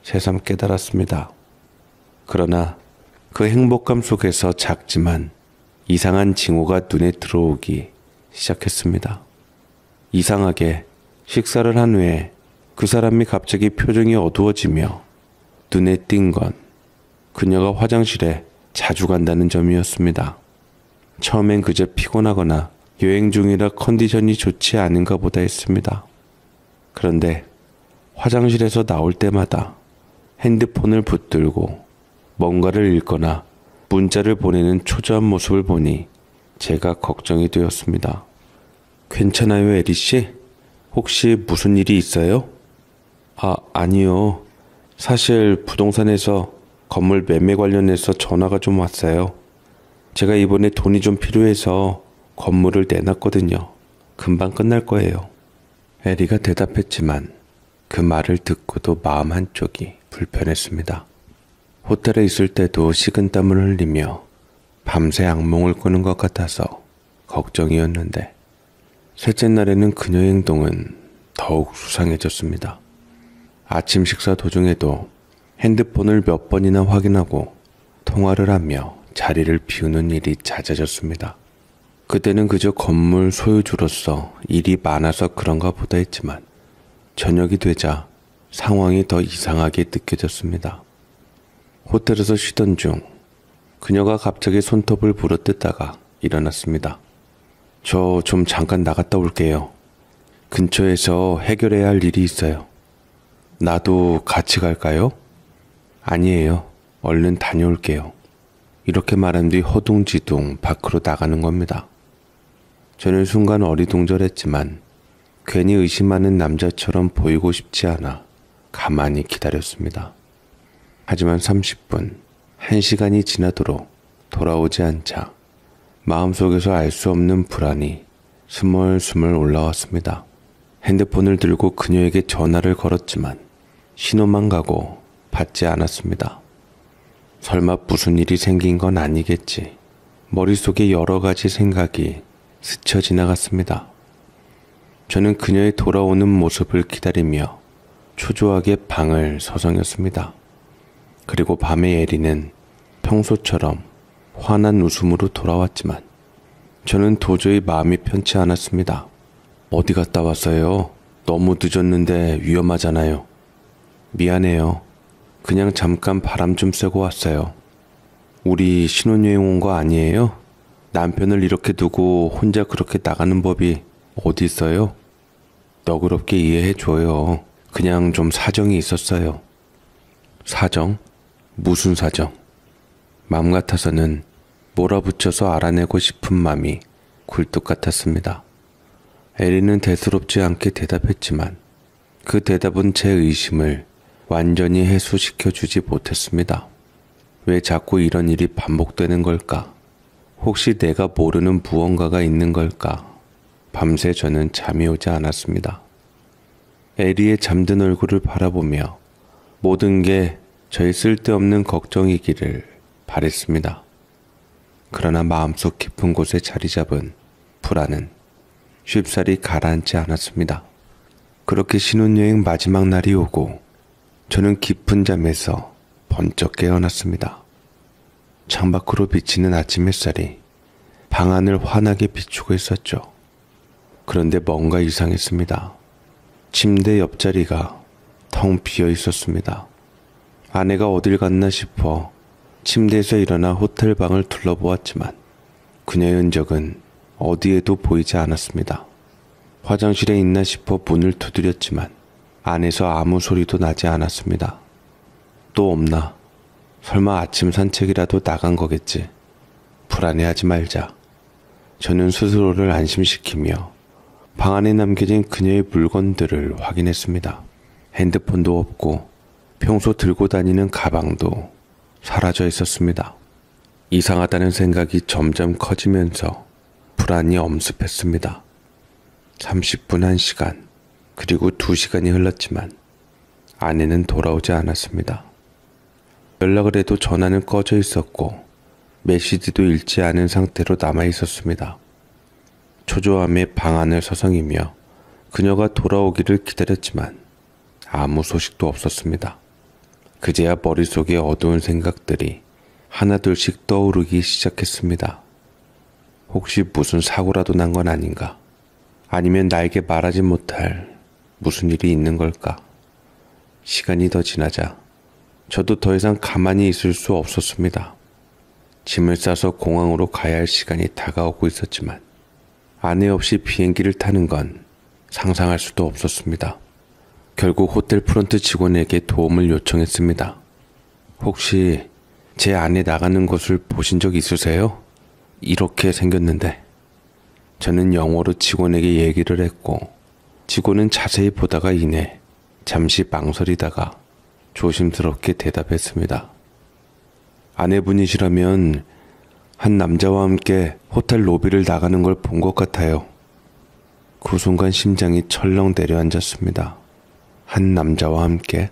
새삼 깨달았습니다. 그러나 그 행복감 속에서 작지만 이상한 징후가 눈에 들어오기 시작했습니다. 이상하게 식사를 한 후에 그 사람이 갑자기 표정이 어두워지며 눈에 띈 건 그녀가 화장실에 자주 간다는 점이었습니다. 처음엔 그저 피곤하거나 여행 중이라 컨디션이 좋지 않은가 보다 했습니다. 그런데 화장실에서 나올 때마다 핸드폰을 붙들고 뭔가를 읽거나 문자를 보내는 초조한 모습을 보니 제가 걱정이 되었습니다. 괜찮아요, 에리 씨? 혹시 무슨 일이 있어요? 아니요. 사실 부동산에서 건물 매매 관련해서 전화가 좀 왔어요. 제가 이번에 돈이 좀 필요해서 건물을 내놨거든요. 금방 끝날 거예요. 에리가 대답했지만 그 말을 듣고도 마음 한쪽이 불편했습니다. 호텔에 있을 때도 식은땀을 흘리며 밤새 악몽을 꾸는 것 같아서 걱정이었는데 셋째 날에는 그녀의 행동은 더욱 수상해졌습니다. 아침 식사 도중에도 핸드폰을 몇 번이나 확인하고 통화를 하며 자리를 비우는 일이 잦아졌습니다. 그때는 그저 건물 소유주로서 일이 많아서 그런가 보다 했지만 저녁이 되자 상황이 더 이상하게 느껴졌습니다. 호텔에서 쉬던 중 그녀가 갑자기 손톱을 부러뜨다가 일어났습니다. 저 좀 잠깐 나갔다 올게요. 근처에서 해결해야 할 일이 있어요. 나도 같이 갈까요? 아니에요. 얼른 다녀올게요. 이렇게 말한 뒤 허둥지둥 밖으로 나가는 겁니다. 저는 순간 어리둥절했지만 괜히 의심하는 남자처럼 보이고 싶지 않아 가만히 기다렸습니다. 하지만 30분, 1시간이 지나도록 돌아오지 않자 마음속에서 알 수 없는 불안이 스멀스멀 올라왔습니다. 핸드폰을 들고 그녀에게 전화를 걸었지만 신호만 가고 받지 않았습니다. 설마 무슨 일이 생긴 건 아니겠지. 머릿속에 여러 가지 생각이 스쳐 지나갔습니다. 저는 그녀의 돌아오는 모습을 기다리며 초조하게 방을 서성였습니다. 그리고 밤에 에리는 평소처럼 환한 웃음으로 돌아왔지만 저는 도저히 마음이 편치 않았습니다. 어디 갔다 왔어요? 너무 늦었는데 위험하잖아요. 미안해요. 그냥 잠깐 바람 좀 쐬고 왔어요. 우리 신혼여행 온 거 아니에요? 남편을 이렇게 두고 혼자 그렇게 나가는 법이 어디 있어요? 너그럽게 이해해줘요. 그냥 좀 사정이 있었어요. 사정? 무슨 사정? 마음 같아서는 몰아붙여서 알아내고 싶은 마음이 굴뚝 같았습니다. 에리는 대수롭지 않게 대답했지만 그 대답은 제 의심을 완전히 해소시켜주지 못했습니다. 왜 자꾸 이런 일이 반복되는 걸까? 혹시 내가 모르는 무언가가 있는 걸까? 밤새 저는 잠이 오지 않았습니다. 에리의 잠든 얼굴을 바라보며 모든 게 저의 쓸데없는 걱정이기를 바랬습니다. 그러나 마음속 깊은 곳에 자리 잡은 불안은 쉽사리 가라앉지 않았습니다. 그렇게 신혼여행 마지막 날이 오고 저는 깊은 잠에서 번쩍 깨어났습니다. 창밖으로 비치는 아침 햇살이 방 안을 환하게 비추고 있었죠. 그런데 뭔가 이상했습니다. 침대 옆자리가 텅 비어 있었습니다. 아내가 어딜 갔나 싶어 침대에서 일어나 호텔 방을 둘러보았지만 그녀의 흔적은 어디에도 보이지 않았습니다. 화장실에 있나 싶어 문을 두드렸지만 안에서 아무 소리도 나지 않았습니다. 또 없나? 설마 아침 산책이라도 나간 거겠지. 불안해하지 말자. 저는 스스로를 안심시키며 방 안에 남겨진 그녀의 물건들을 확인했습니다. 핸드폰도 없고 평소 들고 다니는 가방도 사라져 있었습니다. 이상하다는 생각이 점점 커지면서 불안이 엄습했습니다. 30분, 1시간, 그리고 2시간이 흘렀지만 아내는 돌아오지 않았습니다. 연락을 해도 전화는 꺼져 있었고 메시지도 읽지 않은 상태로 남아 있었습니다. 초조함에 방 안을 서성이며 그녀가 돌아오기를 기다렸지만 아무 소식도 없었습니다. 그제야 머릿속에 어두운 생각들이 하나둘씩 떠오르기 시작했습니다. 혹시 무슨 사고라도 난 건 아닌가? 아니면 나에게 말하지 못할 무슨 일이 있는 걸까? 시간이 더 지나자 저도 더 이상 가만히 있을 수 없었습니다. 짐을 싸서 공항으로 가야 할 시간이 다가오고 있었지만 아내 없이 비행기를 타는 건 상상할 수도 없었습니다. 결국 호텔 프런트 직원에게 도움을 요청했습니다. 혹시 제 아내 나가는 것을 보신 적 있으세요? 이렇게 생겼는데. 저는 영어로 직원에게 얘기를 했고 직원은 자세히 보다가 이내 잠시 망설이다가 조심스럽게 대답했습니다. 아내분이시라면 한 남자와 함께 호텔 로비를 나가는 걸 본 것 같아요. 그 순간 심장이 철렁 내려앉았습니다. 한 남자와 함께?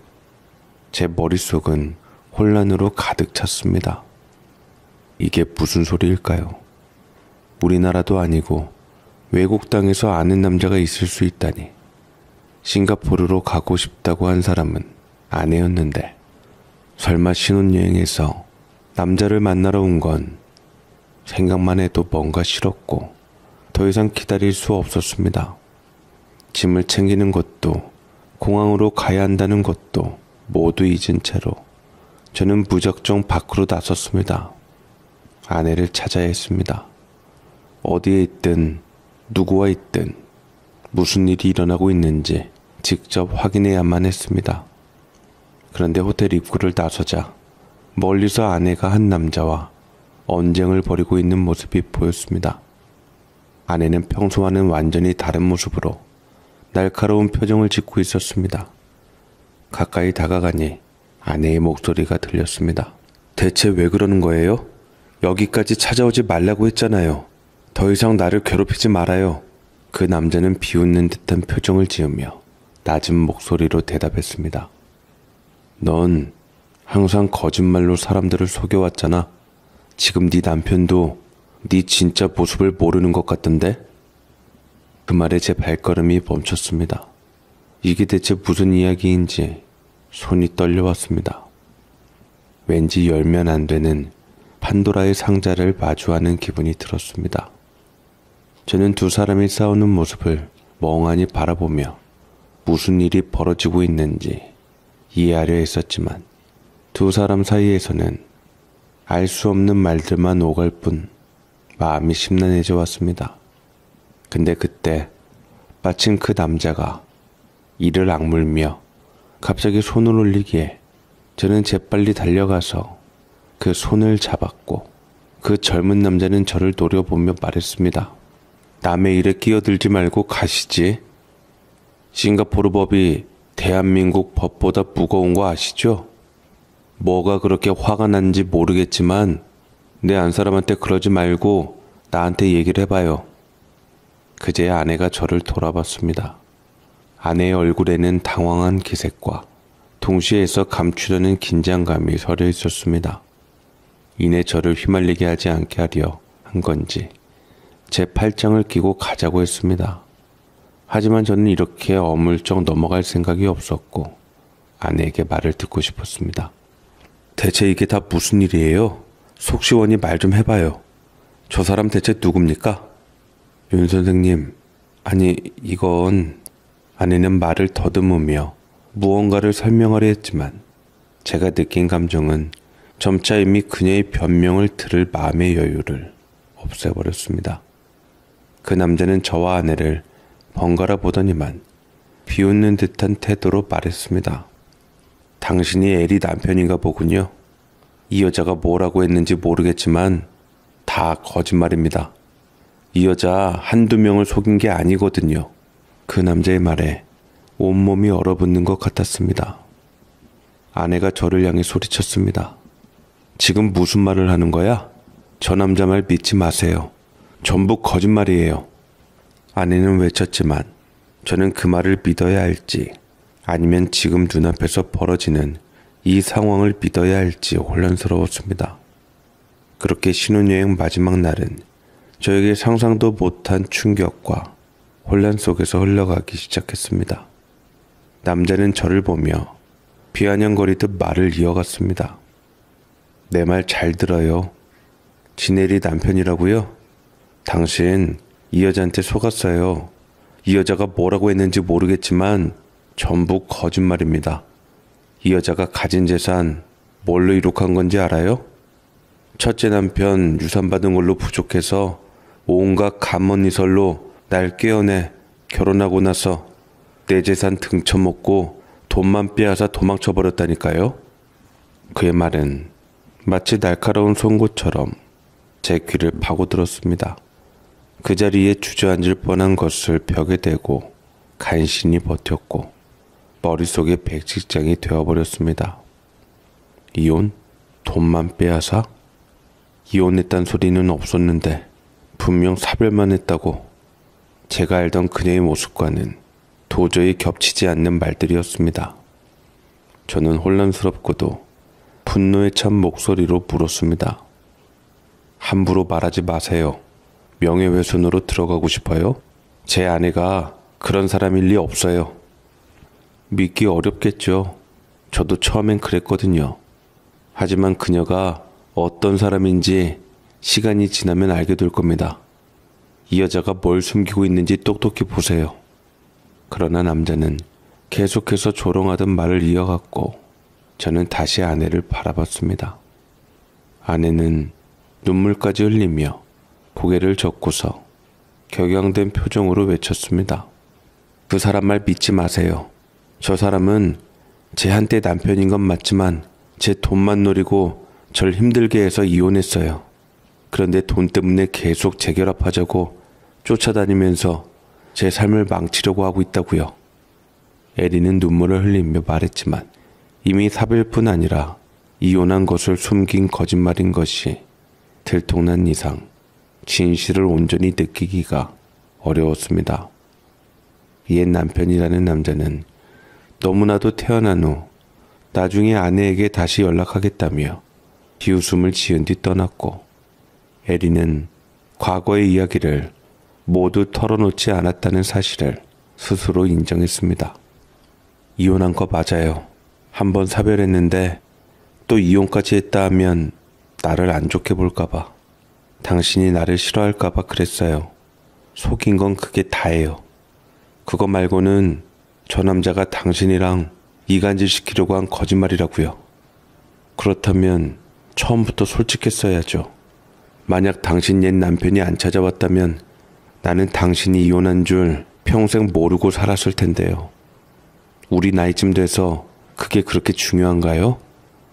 제 머릿속은 혼란으로 가득 찼습니다. 이게 무슨 소리일까요? 우리나라도 아니고 외국 땅에서 아는 남자가 있을 수 있다니. 싱가포르로 가고 싶다고 한 사람은 아내였는데 설마 신혼여행에서 남자를 만나러 온 건 생각만 해도 뭔가 싫었고 더 이상 기다릴 수 없었습니다. 짐을 챙기는 것도 공항으로 가야 한다는 것도 모두 잊은 채로 저는 무작정 밖으로 나섰습니다. 아내를 찾아야 했습니다. 어디에 있든 누구와 있든 무슨 일이 일어나고 있는지 직접 확인해야만 했습니다. 그런데 호텔 입구를 나서자 멀리서 아내가 한 남자와 언쟁을 벌이고 있는 모습이 보였습니다. 아내는 평소와는 완전히 다른 모습으로 날카로운 표정을 짓고 있었습니다. 가까이 다가가니 아내의 목소리가 들렸습니다. 대체 왜 그러는 거예요? 여기까지 찾아오지 말라고 했잖아요. 더 이상 나를 괴롭히지 말아요. 그 남자는 비웃는 듯한 표정을 지으며 낮은 목소리로 대답했습니다. 넌 항상 거짓말로 사람들을 속여왔잖아. 지금 네 남편도 네 진짜 모습을 모르는 것 같던데? 그 말에 제 발걸음이 멈췄습니다. 이게 대체 무슨 이야기인지 손이 떨려왔습니다. 왠지 열면 안 되는 판도라의 상자를 마주하는 기분이 들었습니다. 저는 두 사람이 싸우는 모습을 멍하니 바라보며 무슨 일이 벌어지고 있는지 이해하려 했었지만 두 사람 사이에서는 알 수 없는 말들만 오갈 뿐 마음이 심란해져 왔습니다. 근데 그때 마침 그 남자가 이를 악물며 갑자기 손을 올리기에 저는 재빨리 달려가서 그 손을 잡았고 그 젊은 남자는 저를 노려보며 말했습니다. 남의 일에 끼어들지 말고 가시지. 싱가포르 법이 대한민국 법보다 무거운 거 아시죠? 뭐가 그렇게 화가 난지 모르겠지만 내 안사람한테 그러지 말고 나한테 얘기를 해봐요. 그제야 아내가 저를 돌아봤습니다. 아내의 얼굴에는 당황한 기색과 동시에서 감추려는 긴장감이 서려 있었습니다. 이내 저를 휘말리게 하지 않게 하려 한 건지 제 팔짱을 끼고 가자고 했습니다. 하지만 저는 이렇게 어물쩍 넘어갈 생각이 없었고 아내에게 말을 듣고 싶었습니다. 대체 이게 다 무슨 일이에요? 속 시원히 말 좀 해봐요. 저 사람 대체 누굽니까? 윤 선생님, 아니 이건... 아내는 말을 더듬으며 무언가를 설명하려 했지만 제가 느낀 감정은 점차 이미 그녀의 변명을 들을 마음의 여유를 없애버렸습니다. 그 남자는 저와 아내를 번갈아 보더니만 비웃는 듯한 태도로 말했습니다. 당신이 에리 남편인가 보군요. 이 여자가 뭐라고 했는지 모르겠지만 다 거짓말입니다. 이 여자 한두 명을 속인 게 아니거든요. 그 남자의 말에 온몸이 얼어붙는 것 같았습니다. 아내가 저를 향해 소리쳤습니다. 지금 무슨 말을 하는 거야? 저 남자 말 믿지 마세요. 전부 거짓말이에요. 아내는 외쳤지만 저는 그 말을 믿어야 할지 아니면 지금 눈앞에서 벌어지는 이 상황을 믿어야 할지 혼란스러웠습니다. 그렇게 신혼여행 마지막 날은 저에게 상상도 못한 충격과 혼란 속에서 흘러가기 시작했습니다. 남자는 저를 보며 비아냥거리듯 말을 이어갔습니다. 내 말 잘 들어요. 지네리 남편이라고요? 당신 이 여자한테 속았어요. 이 여자가 뭐라고 했는지 모르겠지만 전부 거짓말입니다. 이 여자가 가진 재산 뭘로 이룩한 건지 알아요? 첫째 남편 유산 받은 걸로 부족해서 온갖 감언이설로 날 깨어내 결혼하고 나서 내 재산 등쳐먹고 돈만 빼앗아 도망쳐버렸다니까요. 그의 말은 마치 날카로운 송곳처럼 제 귀를 파고들었습니다. 그 자리에 주저앉을 뻔한 것을 벽에 대고 간신히 버텼고 머릿속에 백직장이 되어버렸습니다. 이혼? 돈만 빼앗아? 이혼했단 소리는 없었는데 분명 사별만 했다고. 제가 알던 그녀의 모습과는 도저히 겹치지 않는 말들이었습니다. 저는 혼란스럽고도 분노에 찬 목소리로 물었습니다. 함부로 말하지 마세요. 명예훼손으로 들어가고 싶어요? 제 아내가 그런 사람일 리 없어요. 믿기 어렵겠죠. 저도 처음엔 그랬거든요. 하지만 그녀가 어떤 사람인지 시간이 지나면 알게 될 겁니다. 이 여자가 뭘 숨기고 있는지 똑똑히 보세요. 그러나 남자는 계속해서 조롱하던 말을 이어갔고 저는 다시 아내를 바라봤습니다. 아내는 눈물까지 흘리며 고개를 젓고서 격양된 표정으로 외쳤습니다. 그 사람 말 믿지 마세요. 저 사람은 제 한때 남편인 건 맞지만 제 돈만 노리고 절 힘들게 해서 이혼했어요. 그런데 돈 때문에 계속 재결합하자고 쫓아다니면서 제 삶을 망치려고 하고 있다고요. 에리는 눈물을 흘리며 말했지만 이미 사별뿐 아니라 이혼한 것을 숨긴 거짓말인 것이 들통난 이상 진실을 온전히 느끼기가 어려웠습니다. 옛 남편이라는 남자는 너무나도 태어난 후 나중에 아내에게 다시 연락하겠다며 비웃음을 지은 뒤 떠났고 에리는 과거의 이야기를 모두 털어놓지 않았다는 사실을 스스로 인정했습니다. 이혼한 거 맞아요. 한번 사별했는데 또 이혼까지 했다 하면 나를 안 좋게 볼까봐. 당신이 나를 싫어할까봐 그랬어요. 속인 건 그게 다예요. 그거 말고는 저 남자가 당신이랑 이간질 시키려고 한 거짓말이라고요. 그렇다면 처음부터 솔직했어야죠. 만약 당신 옛 남편이 안 찾아왔다면 나는 당신이 이혼한 줄 평생 모르고 살았을 텐데요. 우리 나이쯤 돼서 그게 그렇게 중요한가요?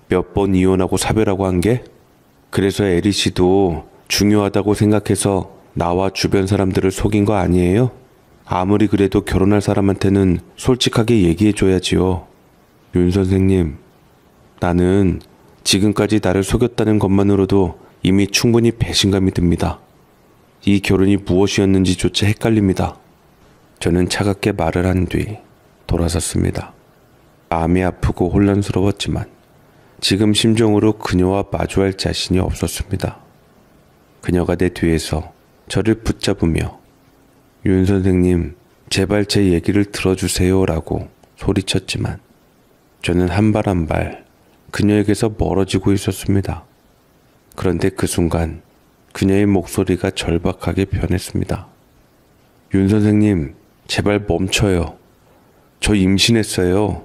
몇 번 이혼하고 사별하고 한 게? 그래서 에리 씨도 중요하다고 생각해서 나와 주변 사람들을 속인 거 아니에요? 아무리 그래도 결혼할 사람한테는 솔직하게 얘기해줘야지요. 윤 선생님, 나는 지금까지 나를 속였다는 것만으로도 이미 충분히 배신감이 듭니다. 이 결혼이 무엇이었는지조차 헷갈립니다. 저는 차갑게 말을 한 뒤 돌아섰습니다. 마음이 아프고 혼란스러웠지만 지금 심정으로 그녀와 마주할 자신이 없었습니다. 그녀가 내 뒤에서 저를 붙잡으며 윤 선생님, 제발 제 얘기를 들어주세요 라고 소리쳤지만 저는 한 발 한 발 그녀에게서 멀어지고 있었습니다. 그런데 그 순간 그녀의 목소리가 절박하게 변했습니다. 윤 선생님, 제발 멈춰요. 저 임신했어요.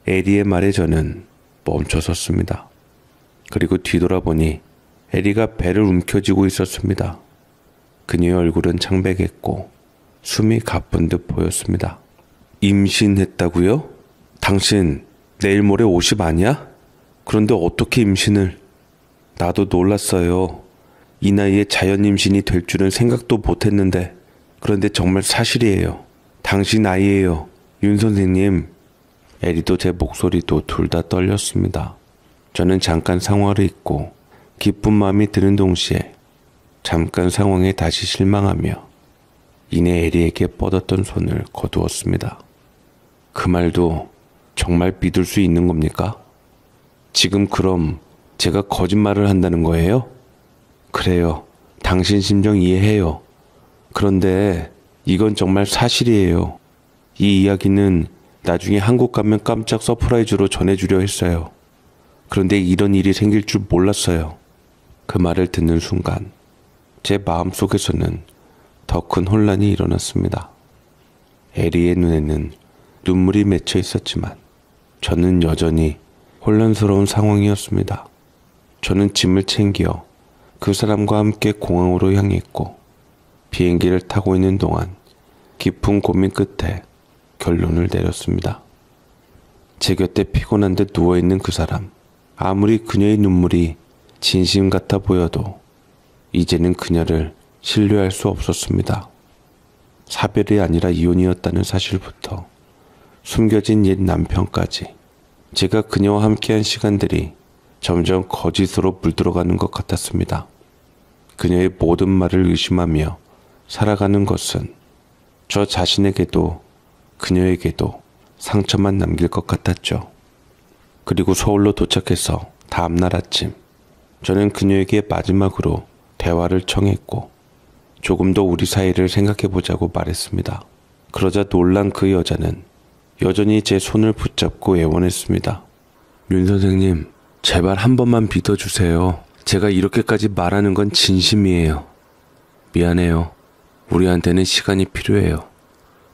에리의 말에 저는 멈춰섰습니다. 그리고 뒤돌아보니 에리가 배를 움켜쥐고 있었습니다. 그녀의 얼굴은 창백했고 숨이 가쁜 듯 보였습니다. 임신했다고요? 당신 내일 모레 50 아니야? 그런데 어떻게 임신을? 나도 놀랐어요. 이 나이에 자연 임신이 될 줄은 생각도 못했는데 그런데 정말 사실이에요. 당신 아이예요. 윤 선생님. 에리도 제 목소리도 둘 다 떨렸습니다. 저는 잠깐 상황을 잊고 기쁜 마음이 드는 동시에 잠깐 상황에 다시 실망하며 이내 에리에게 뻗었던 손을 거두었습니다. 그 말도 정말 믿을 수 있는 겁니까? 지금 그럼 제가 거짓말을 한다는 거예요? 그래요. 당신 심정 이해해요. 그런데 이건 정말 사실이에요. 이 이야기는 나중에 한국 가면 깜짝 서프라이즈로 전해주려 했어요. 그런데 이런 일이 생길 줄 몰랐어요. 그 말을 듣는 순간 제 마음속에서는 더 큰 혼란이 일어났습니다. 에리의 눈에는 눈물이 맺혀 있었지만 저는 여전히 혼란스러운 상황이었습니다. 저는 짐을 챙겨 그 사람과 함께 공항으로 향했고 비행기를 타고 있는 동안 깊은 고민 끝에 결론을 내렸습니다. 제 곁에 피곤한 데 누워있는 그 사람. 아무리 그녀의 눈물이 진심 같아 보여도 이제는 그녀를 신뢰할 수 없었습니다. 사별이 아니라 이혼이었다는 사실부터 숨겨진 옛 남편까지 제가 그녀와 함께한 시간들이 점점 거짓으로 물들어가는 것 같았습니다. 그녀의 모든 말을 의심하며 살아가는 것은 저 자신에게도 그녀에게도 상처만 남길 것 같았죠. 그리고 서울로 도착해서 다음날 아침 저는 그녀에게 마지막으로 대화를 청했고 조금 더 우리 사이를 생각해보자고 말했습니다. 그러자 놀란 그 여자는 여전히 제 손을 붙잡고 애원했습니다. 윤 선생님, 제발 한 번만 믿어주세요. 제가 이렇게까지 말하는 건 진심이에요. 미안해요. 우리한테는 시간이 필요해요.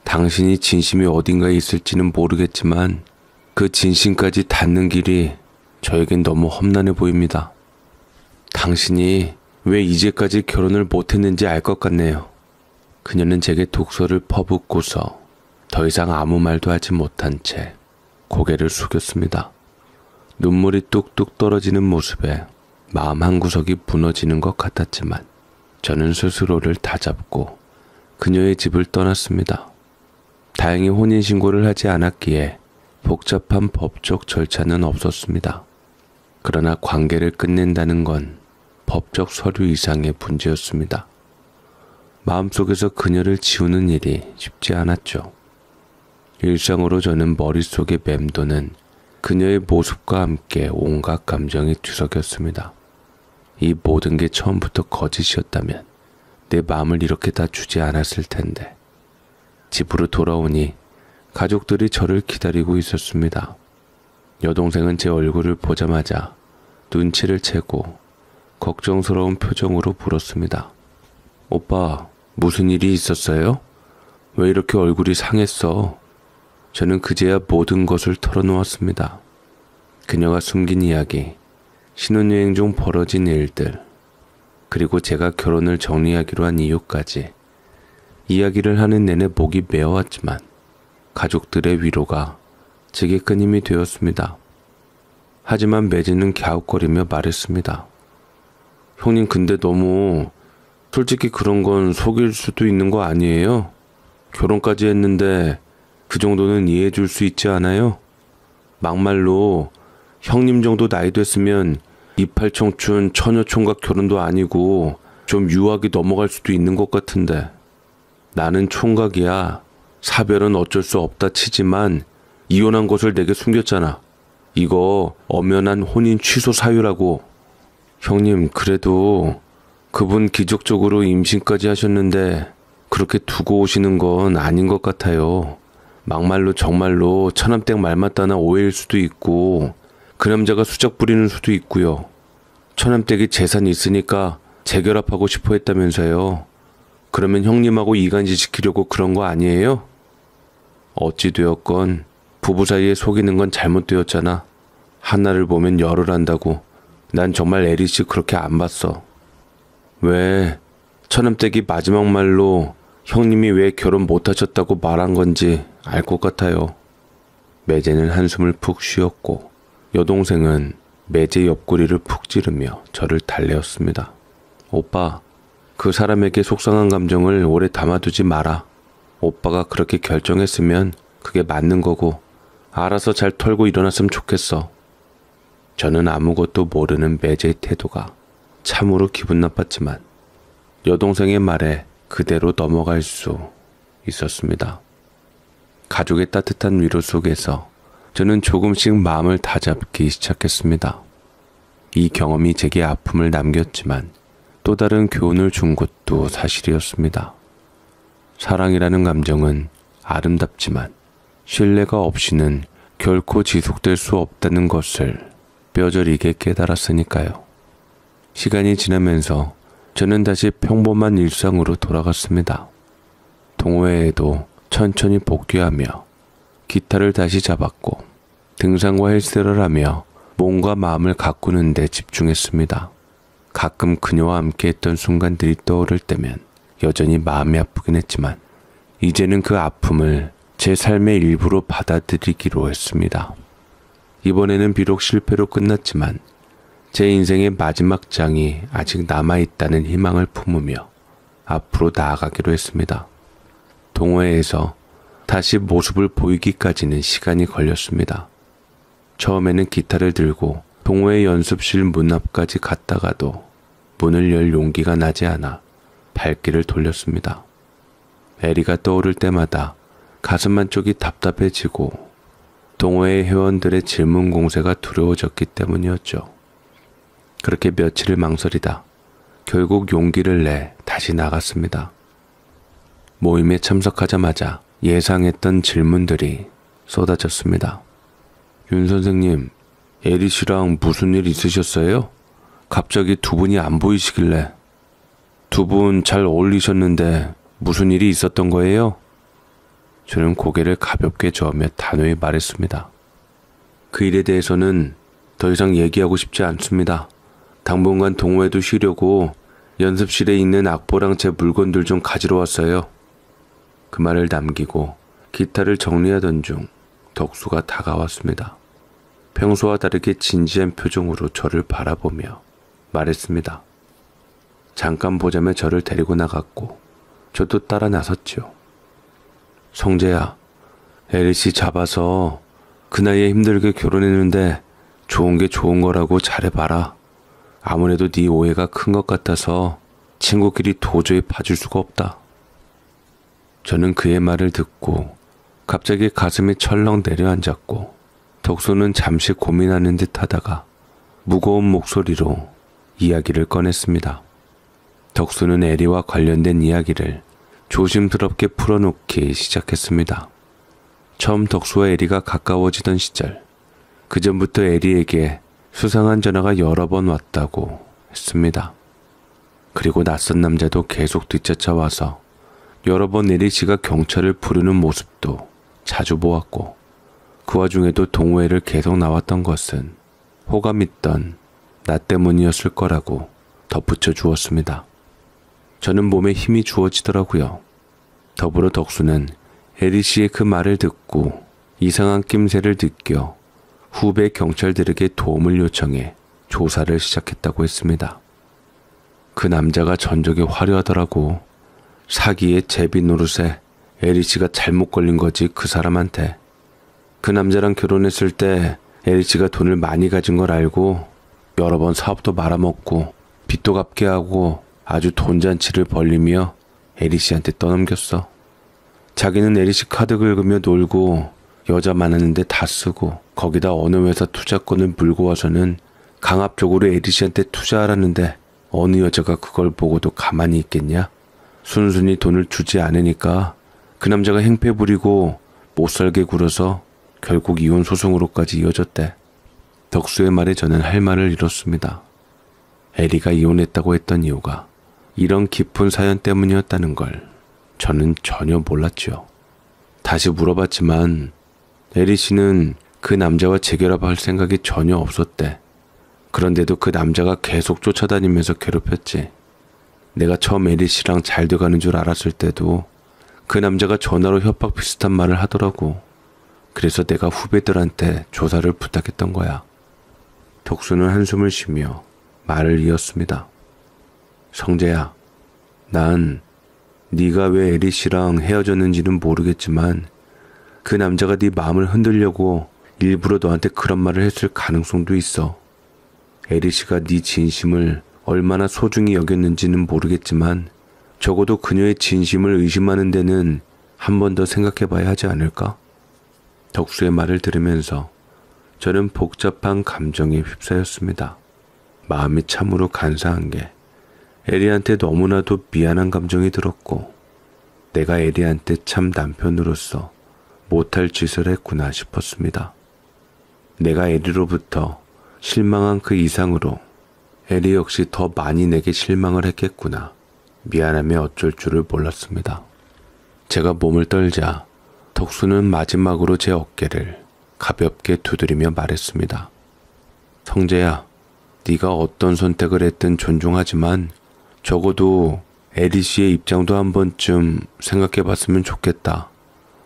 당신이 진심이 어딘가에 있을지는 모르겠지만 그 진심까지 닿는 길이 저에겐 너무 험난해 보입니다. 당신이 왜 이제까지 결혼을 못했는지 알 것 같네요. 그녀는 제게 독서를 퍼붓고서 더 이상 아무 말도 하지 못한 채 고개를 숙였습니다. 눈물이 뚝뚝 떨어지는 모습에 마음 한구석이 무너지는 것 같았지만 저는 스스로를 다잡고 그녀의 집을 떠났습니다. 다행히 혼인신고를 하지 않았기에 복잡한 법적 절차는 없었습니다. 그러나 관계를 끝낸다는 건 법적 서류 이상의 문제였습니다. 마음속에서 그녀를 지우는 일이 쉽지 않았죠. 일상으로 저는 머릿속에 맴도는 그녀의 모습과 함께 온갖 감정이 뒤섞였습니다. 이 모든 게 처음부터 거짓이었다면 내 마음을 이렇게 다 주지 않았을 텐데. 집으로 돌아오니 가족들이 저를 기다리고 있었습니다. 여동생은 제 얼굴을 보자마자 눈치를 채고 걱정스러운 표정으로 물었습니다. 오빠, 무슨 일이 있었어요? 왜 이렇게 얼굴이 상했어? 저는 그제야 모든 것을 털어놓았습니다. 그녀가 숨긴 이야기, 신혼여행 중 벌어진 일들, 그리고 제가 결혼을 정리하기로 한 이유까지. 이야기를 하는 내내 목이 메어왔지만 가족들의 위로가 제게 큰 힘이 되었습니다. 하지만 매진은 갸웃거리며 말했습니다. 형님, 근데 너무 솔직히 그런 건 속일 수도 있는 거 아니에요? 결혼까지 했는데 그 정도는 이해해 줄 수 있지 않아요? 막말로 형님 정도 나이 됐으면 이팔 청춘 처녀 총각 결혼도 아니고 좀 유하게 넘어갈 수도 있는 것 같은데. 나는 총각이야. 사별은 어쩔 수 없다 치지만 이혼한 것을 내게 숨겼잖아. 이거 엄연한 혼인 취소 사유라고. 형님, 그래도 그분 기적적으로 임신까지 하셨는데 그렇게 두고 오시는 건 아닌 것 같아요. 막말로 정말로 처남댁 말 맞다나 오해일 수도 있고 그 남자가 수작 부리는 수도 있고요. 처남댁이 재산이 있으니까 재결합하고 싶어 했다면서요. 그러면 형님하고 이간질 시키려고 그런 거 아니에요? 어찌 되었건 부부 사이에 속이는 건 잘못되었잖아. 하나를 보면 열을 한다고. 난 정말 에리씨 그렇게 안 봤어. 왜 처남댁이 마지막 말로 형님이 왜 결혼 못하셨다고 말한 건지 알 것 같아요. 매제는 한숨을 푹 쉬었고 여동생은 매제 옆구리를 푹 찌르며 저를 달래었습니다. 오빠, 그 사람에게 속상한 감정을 오래 담아두지 마라. 오빠가 그렇게 결정했으면 그게 맞는 거고 알아서 잘 털고 일어났으면 좋겠어. 저는 아무것도 모르는 매제의 태도가 참으로 기분 나빴지만 여동생의 말에 그대로 넘어갈 수 있었습니다. 가족의 따뜻한 위로 속에서 저는 조금씩 마음을 다잡기 시작했습니다. 이 경험이 제게 아픔을 남겼지만 또 다른 교훈을 준 것도 사실이었습니다. 사랑이라는 감정은 아름답지만 신뢰가 없이는 결코 지속될 수 없다는 것을 뼈저리게 깨달았으니까요. 시간이 지나면서 저는 다시 평범한 일상으로 돌아갔습니다. 동호회에도 천천히 복귀하며 기타를 다시 잡았고 등산과 헬스를 하며 몸과 마음을 가꾸는 데 집중했습니다. 가끔 그녀와 함께 했던 순간들이 떠오를 때면 여전히 마음이 아프긴 했지만 이제는 그 아픔을 제 삶의 일부로 받아들이기로 했습니다. 이번에는 비록 실패로 끝났지만 제 인생의 마지막 장이 아직 남아있다는 희망을 품으며 앞으로 나아가기로 했습니다. 동호회에서 다시 모습을 보이기까지는 시간이 걸렸습니다. 처음에는 기타를 들고 동호회 연습실 문 앞까지 갔다가도 문을 열 용기가 나지 않아 발길을 돌렸습니다. 에리가 떠오를 때마다 가슴 한쪽이 답답해지고 동호회 회원들의 질문 공세가 두려워졌기 때문이었죠. 그렇게 며칠을 망설이다 결국 용기를 내 다시 나갔습니다. 모임에 참석하자마자 예상했던 질문들이 쏟아졌습니다. 윤 선생님, 에리 씨랑 무슨 일 있으셨어요? 갑자기 두 분이 안 보이시길래. 두 분 잘 어울리셨는데 무슨 일이 있었던 거예요? 저는 고개를 가볍게 저으며 단호히 말했습니다. 그 일에 대해서는 더 이상 얘기하고 싶지 않습니다. 당분간 동호회도 쉬려고 연습실에 있는 악보랑 제 물건들 좀 가지러 왔어요. 그 말을 남기고 기타를 정리하던 중 덕수가 다가왔습니다. 평소와 다르게 진지한 표정으로 저를 바라보며 말했습니다. 잠깐 보자며 저를 데리고 나갔고 저도 따라 나섰죠. 성재야, 에리씨 잡아서 그 나이에 힘들게 결혼했는데 좋은 게 좋은 거라고 잘해봐라. 아무래도 네 오해가 큰 것 같아서 친구끼리 도저히 봐줄 수가 없다. 저는 그의 말을 듣고 갑자기 가슴이 철렁 내려앉았고 덕수는 잠시 고민하는 듯 하다가 무거운 목소리로 이야기를 꺼냈습니다. 덕수는 에리와 관련된 이야기를 조심스럽게 풀어놓기 시작했습니다. 처음 덕수와 에리가 가까워지던 시절, 그전부터 에리에게 수상한 전화가 여러 번 왔다고 했습니다. 그리고 낯선 남자도 계속 뒤쫓아와서 여러 번 에리 씨가 경찰을 부르는 모습도 자주 보았고 그 와중에도 동호회를 계속 나왔던 것은 호감 있던 나 때문이었을 거라고 덧붙여 주었습니다. 저는 몸에 힘이 주어지더라고요. 더불어 덕수는 에리 씨의 그 말을 듣고 이상한 낌새를 느껴 후배 경찰들에게 도움을 요청해 조사를 시작했다고 했습니다. 그 남자가 전적이 화려하더라고. 사기에 제비 노릇에 에리 씨가 잘못 걸린 거지 그 사람한테. 그 남자랑 결혼했을 때 에리 씨가 돈을 많이 가진 걸 알고 여러 번 사업도 말아먹고 빚도 갚게 하고 아주 돈잔치를 벌리며 에리 씨한테 떠넘겼어. 자기는 에리 씨 카드 긁으며 놀고 여자 많았는데 다 쓰고 거기다 어느 회사 투자권을 물고 와서는 강압적으로 에리 씨한테 투자하라는데 어느 여자가 그걸 보고도 가만히 있겠냐? 순순히 돈을 주지 않으니까 그 남자가 행패 부리고 못살게 굴어서 결국 이혼 소송으로까지 이어졌대. 덕수의 말에 저는 할 말을 잃었습니다. 에리가 이혼했다고 했던 이유가 이런 깊은 사연 때문이었다는 걸 저는 전혀 몰랐죠. 다시 물어봤지만 에리 씨는 그 남자와 재결합할 생각이 전혀 없었대. 그런데도 그 남자가 계속 쫓아다니면서 괴롭혔지. 내가 처음 에리 씨랑 잘 돼가는 줄 알았을 때도 그 남자가 전화로 협박 비슷한 말을 하더라고. 그래서 내가 후배들한테 조사를 부탁했던 거야. 덕수는 한숨을 쉬며 말을 이었습니다. 성재야, 난 네가 왜 에리 씨랑 헤어졌는지는 모르겠지만 그 남자가 네 마음을 흔들려고 일부러 너한테 그런 말을 했을 가능성도 있어. 에리 씨가 네 진심을 얼마나 소중히 여겼는지는 모르겠지만 적어도 그녀의 진심을 의심하는 데는 한 번 더 생각해봐야 하지 않을까? 덕수의 말을 들으면서 저는 복잡한 감정에 휩싸였습니다. 마음이 참으로 간사한 게 에리한테 너무나도 미안한 감정이 들었고 내가 에리한테 참 남편으로서 못할 짓을 했구나 싶었습니다. 내가 에리로부터 실망한 그 이상으로 에리 역시 더 많이 내게 실망을 했겠구나. 미안하며 어쩔 줄을 몰랐습니다. 제가 몸을 떨자 덕수는 마지막으로 제 어깨를 가볍게 두드리며 말했습니다. 성재야, 네가 어떤 선택을 했든 존중하지만 적어도 에리 씨의 입장도 한 번쯤 생각해봤으면 좋겠다.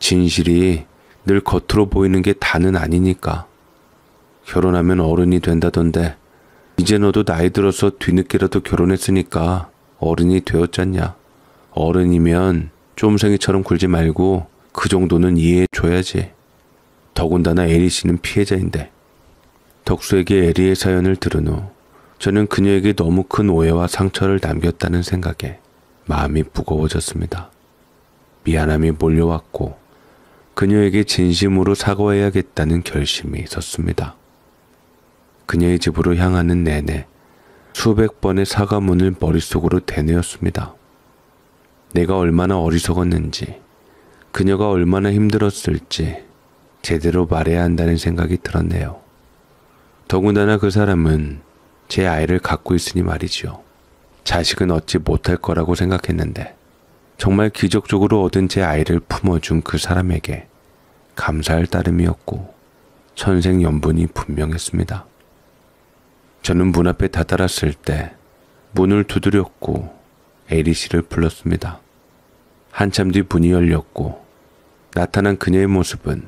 진실이 늘 겉으로 보이는 게 다는 아니니까. 결혼하면 어른이 된다던데 이제 너도 나이 들어서 뒤늦게라도 결혼했으니까 어른이 되었잖냐. 어른이면 쫌생이처럼 굴지 말고 그 정도는 이해해 줘야지. 더군다나 에리 씨는 피해자인데. 덕수에게 에리의 사연을 들은 후 저는 그녀에게 너무 큰 오해와 상처를 남겼다는 생각에 마음이 무거워졌습니다. 미안함이 몰려왔고 그녀에게 진심으로 사과해야겠다는 결심이 있었습니다. 그녀의 집으로 향하는 내내 수백 번의 사과문을 머릿속으로 되뇌었습니다. 내가 얼마나 어리석었는지, 그녀가 얼마나 힘들었을지 제대로 말해야 한다는 생각이 들었네요. 더군다나 그 사람은 제 아이를 갖고 있으니 말이죠. 자식은 얻지 못할 거라고 생각했는데 정말 기적적으로 얻은 제 아이를 품어준 그 사람에게 감사할 따름이었고 천생연분이 분명했습니다. 저는 문 앞에 다다랐을 때 문을 두드렸고 에리 씨를 불렀습니다. 한참 뒤 문이 열렸고 나타난 그녀의 모습은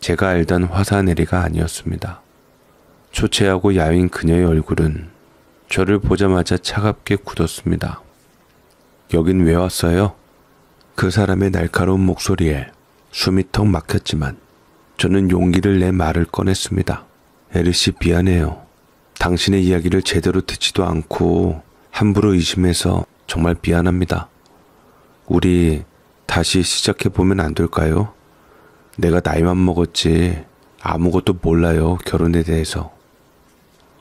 제가 알던 화사한 에리가 아니었습니다. 초췌하고 야윈 그녀의 얼굴은 저를 보자마자 차갑게 굳었습니다. 여긴 왜 왔어요? 그 사람의 날카로운 목소리에 숨이 턱 막혔지만 저는 용기를 내 말을 꺼냈습니다. 에리 씨 미안해요. 당신의 이야기를 제대로 듣지도 않고 함부로 의심해서 정말 미안합니다. 우리 다시 시작해보면 안 될까요? 내가 나이만 먹었지 아무것도 몰라요, 결혼에 대해서.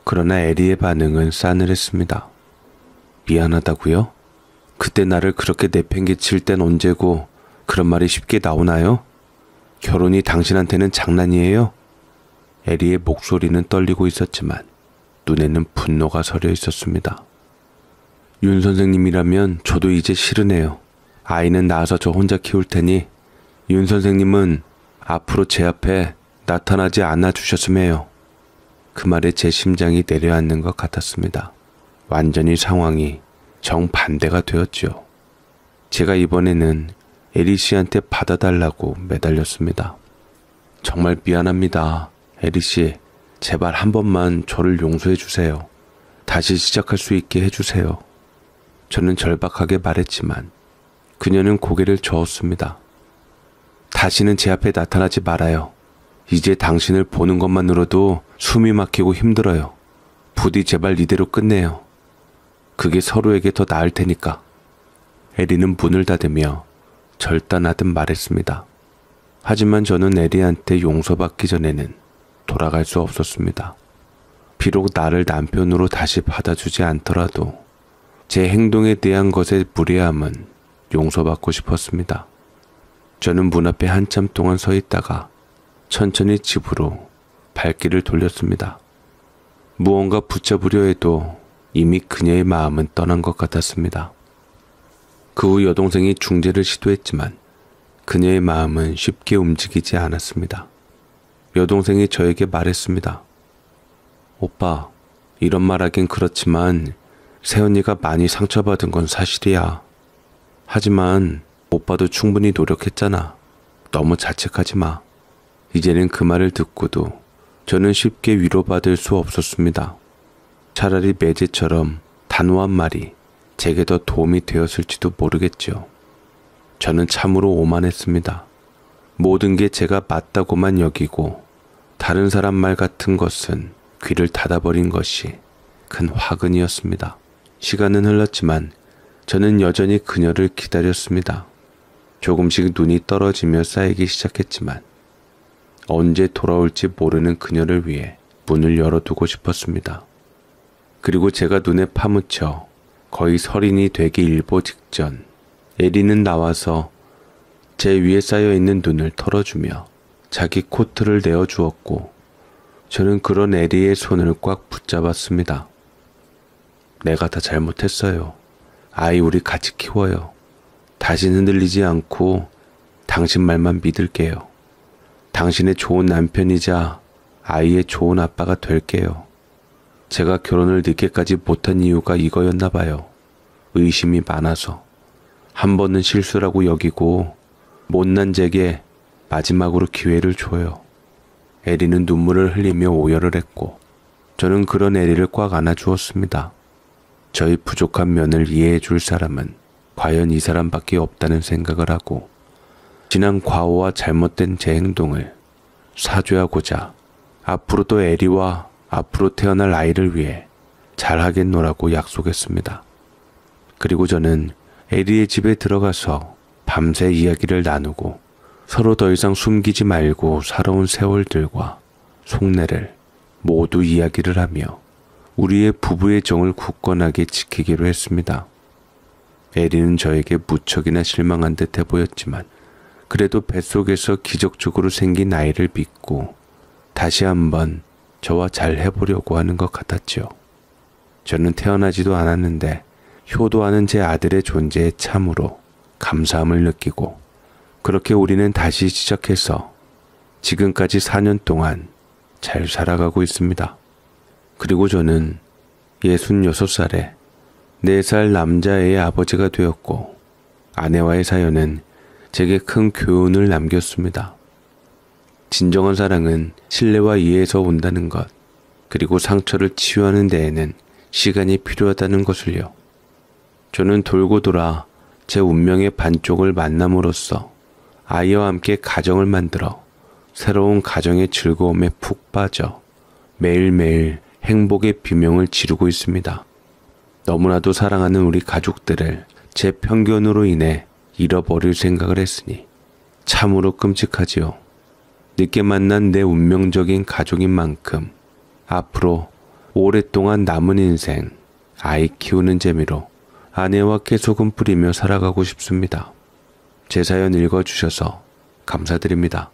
그러나 에리의 반응은 싸늘했습니다. 미안하다고요? 그때 나를 그렇게 내팽개칠 땐 언제고 그런 말이 쉽게 나오나요? 결혼이 당신한테는 장난이에요? 에리의 목소리는 떨리고 있었지만 눈에는 분노가 서려 있었습니다. 윤 선생님이라면 저도 이제 싫으네요. 아이는 낳아서 저 혼자 키울 테니 윤 선생님은 앞으로 제 앞에 나타나지 않아 주셨으면 해요. 그 말에 제 심장이 내려앉는 것 같았습니다. 완전히 상황이 정반대가 되었죠. 제가 이번에는 에리 씨한테 받아달라고 매달렸습니다. 정말 미안합니다. 에리 씨, 제발 한 번만 저를 용서해 주세요. 다시 시작할 수 있게 해주세요. 저는 절박하게 말했지만 그녀는 고개를 저었습니다. 다시는 제 앞에 나타나지 말아요. 이제 당신을 보는 것만으로도 숨이 막히고 힘들어요. 부디 제발 이대로 끝내요. 그게 서로에게 더 나을 테니까. 에리는 문을 닫으며 절단하듯 말했습니다. 하지만 저는 에리한테 용서받기 전에는 돌아갈 수 없었습니다. 비록 나를 남편으로 다시 받아주지 않더라도 제 행동에 대한 것의 무례함은 용서받고 싶었습니다. 저는 문 앞에 한참 동안 서 있다가 천천히 집으로 발길을 돌렸습니다. 무언가 붙잡으려 해도 이미 그녀의 마음은 떠난 것 같았습니다. 그 후 여동생이 중재를 시도했지만 그녀의 마음은 쉽게 움직이지 않았습니다. 여동생이 저에게 말했습니다. 오빠, 이런 말하긴 그렇지만 새언니가 많이 상처받은 건 사실이야. 하지만 오빠도 충분히 노력했잖아. 너무 자책하지 마. 이제는 그 말을 듣고도 저는 쉽게 위로받을 수 없었습니다. 차라리 매제처럼 단호한 말이 제게 더 도움이 되었을지도 모르겠죠. 저는 참으로 오만했습니다. 모든 게 제가 맞다고만 여기고 다른 사람 말 같은 것은 귀를 닫아버린 것이 큰 화근이었습니다. 시간은 흘렀지만 저는 여전히 그녀를 기다렸습니다. 조금씩 눈이 떨어지며 쌓이기 시작했지만 언제 돌아올지 모르는 그녀를 위해 문을 열어두고 싶었습니다. 그리고 제가 눈에 파묻혀 거의 설인이 되기 일보 직전 에리는 나와서 제 위에 쌓여있는 눈을 털어주며 자기 코트를 내어주었고 저는 그런 에리의 손을 꽉 붙잡았습니다. 내가 다 잘못했어요. 아이 우리 같이 키워요. 다신 흔들리지 않고 당신 말만 믿을게요. 당신의 좋은 남편이자 아이의 좋은 아빠가 될게요. 제가 결혼을 늦게까지 못한 이유가 이거였나 봐요. 의심이 많아서. 한 번은 실수라고 여기고 못난 제게 마지막으로 기회를 줘요. 에리는 눈물을 흘리며 오열을 했고 저는 그런 에리를 꽉 안아주었습니다. 저희 부족한 면을 이해해 줄 사람은 과연 이 사람밖에 없다는 생각을 하고 지난 과오와 잘못된 제 행동을 사죄하고자 앞으로도 에리와 앞으로 태어날 아이를 위해 잘하겠노라고 약속했습니다. 그리고 저는 에리의 집에 들어가서 밤새 이야기를 나누고 서로 더 이상 숨기지 말고 살아온 세월들과 속내를 모두 이야기를 하며 우리의 부부의 정을 굳건하게 지키기로 했습니다. 에리는 저에게 무척이나 실망한 듯해 보였지만 그래도 뱃속에서 기적적으로 생긴 아이를 믿고 다시 한번 저와 잘 해보려고 하는 것 같았지요. 저는 태어나지도 않았는데 효도하는 제 아들의 존재에 참으로 감사함을 느끼고 그렇게 우리는 다시 시작해서 지금까지 4년 동안 잘 살아가고 있습니다. 그리고 저는 66살에 4살 남자애의 아버지가 되었고 아내와의 사연은 제게 큰 교훈을 남겼습니다. 진정한 사랑은 신뢰와 이해에서 온다는 것, 그리고 상처를 치유하는 데에는 시간이 필요하다는 것을요. 저는 돌고 돌아 제 운명의 반쪽을 만남으로써 아이와 함께 가정을 만들어 새로운 가정의 즐거움에 푹 빠져 매일매일 행복의 비명을 지르고 있습니다. 너무나도 사랑하는 우리 가족들을 제 편견으로 인해 잃어버릴 생각을 했으니 참으로 끔찍하지요. 늦게 만난 내 운명적인 가족인 만큼 앞으로 오랫동안 남은 인생 아이 키우는 재미로 아내와 깨소금 뿌리며 살아가고 싶습니다. 제 사연 읽어주셔서 감사드립니다.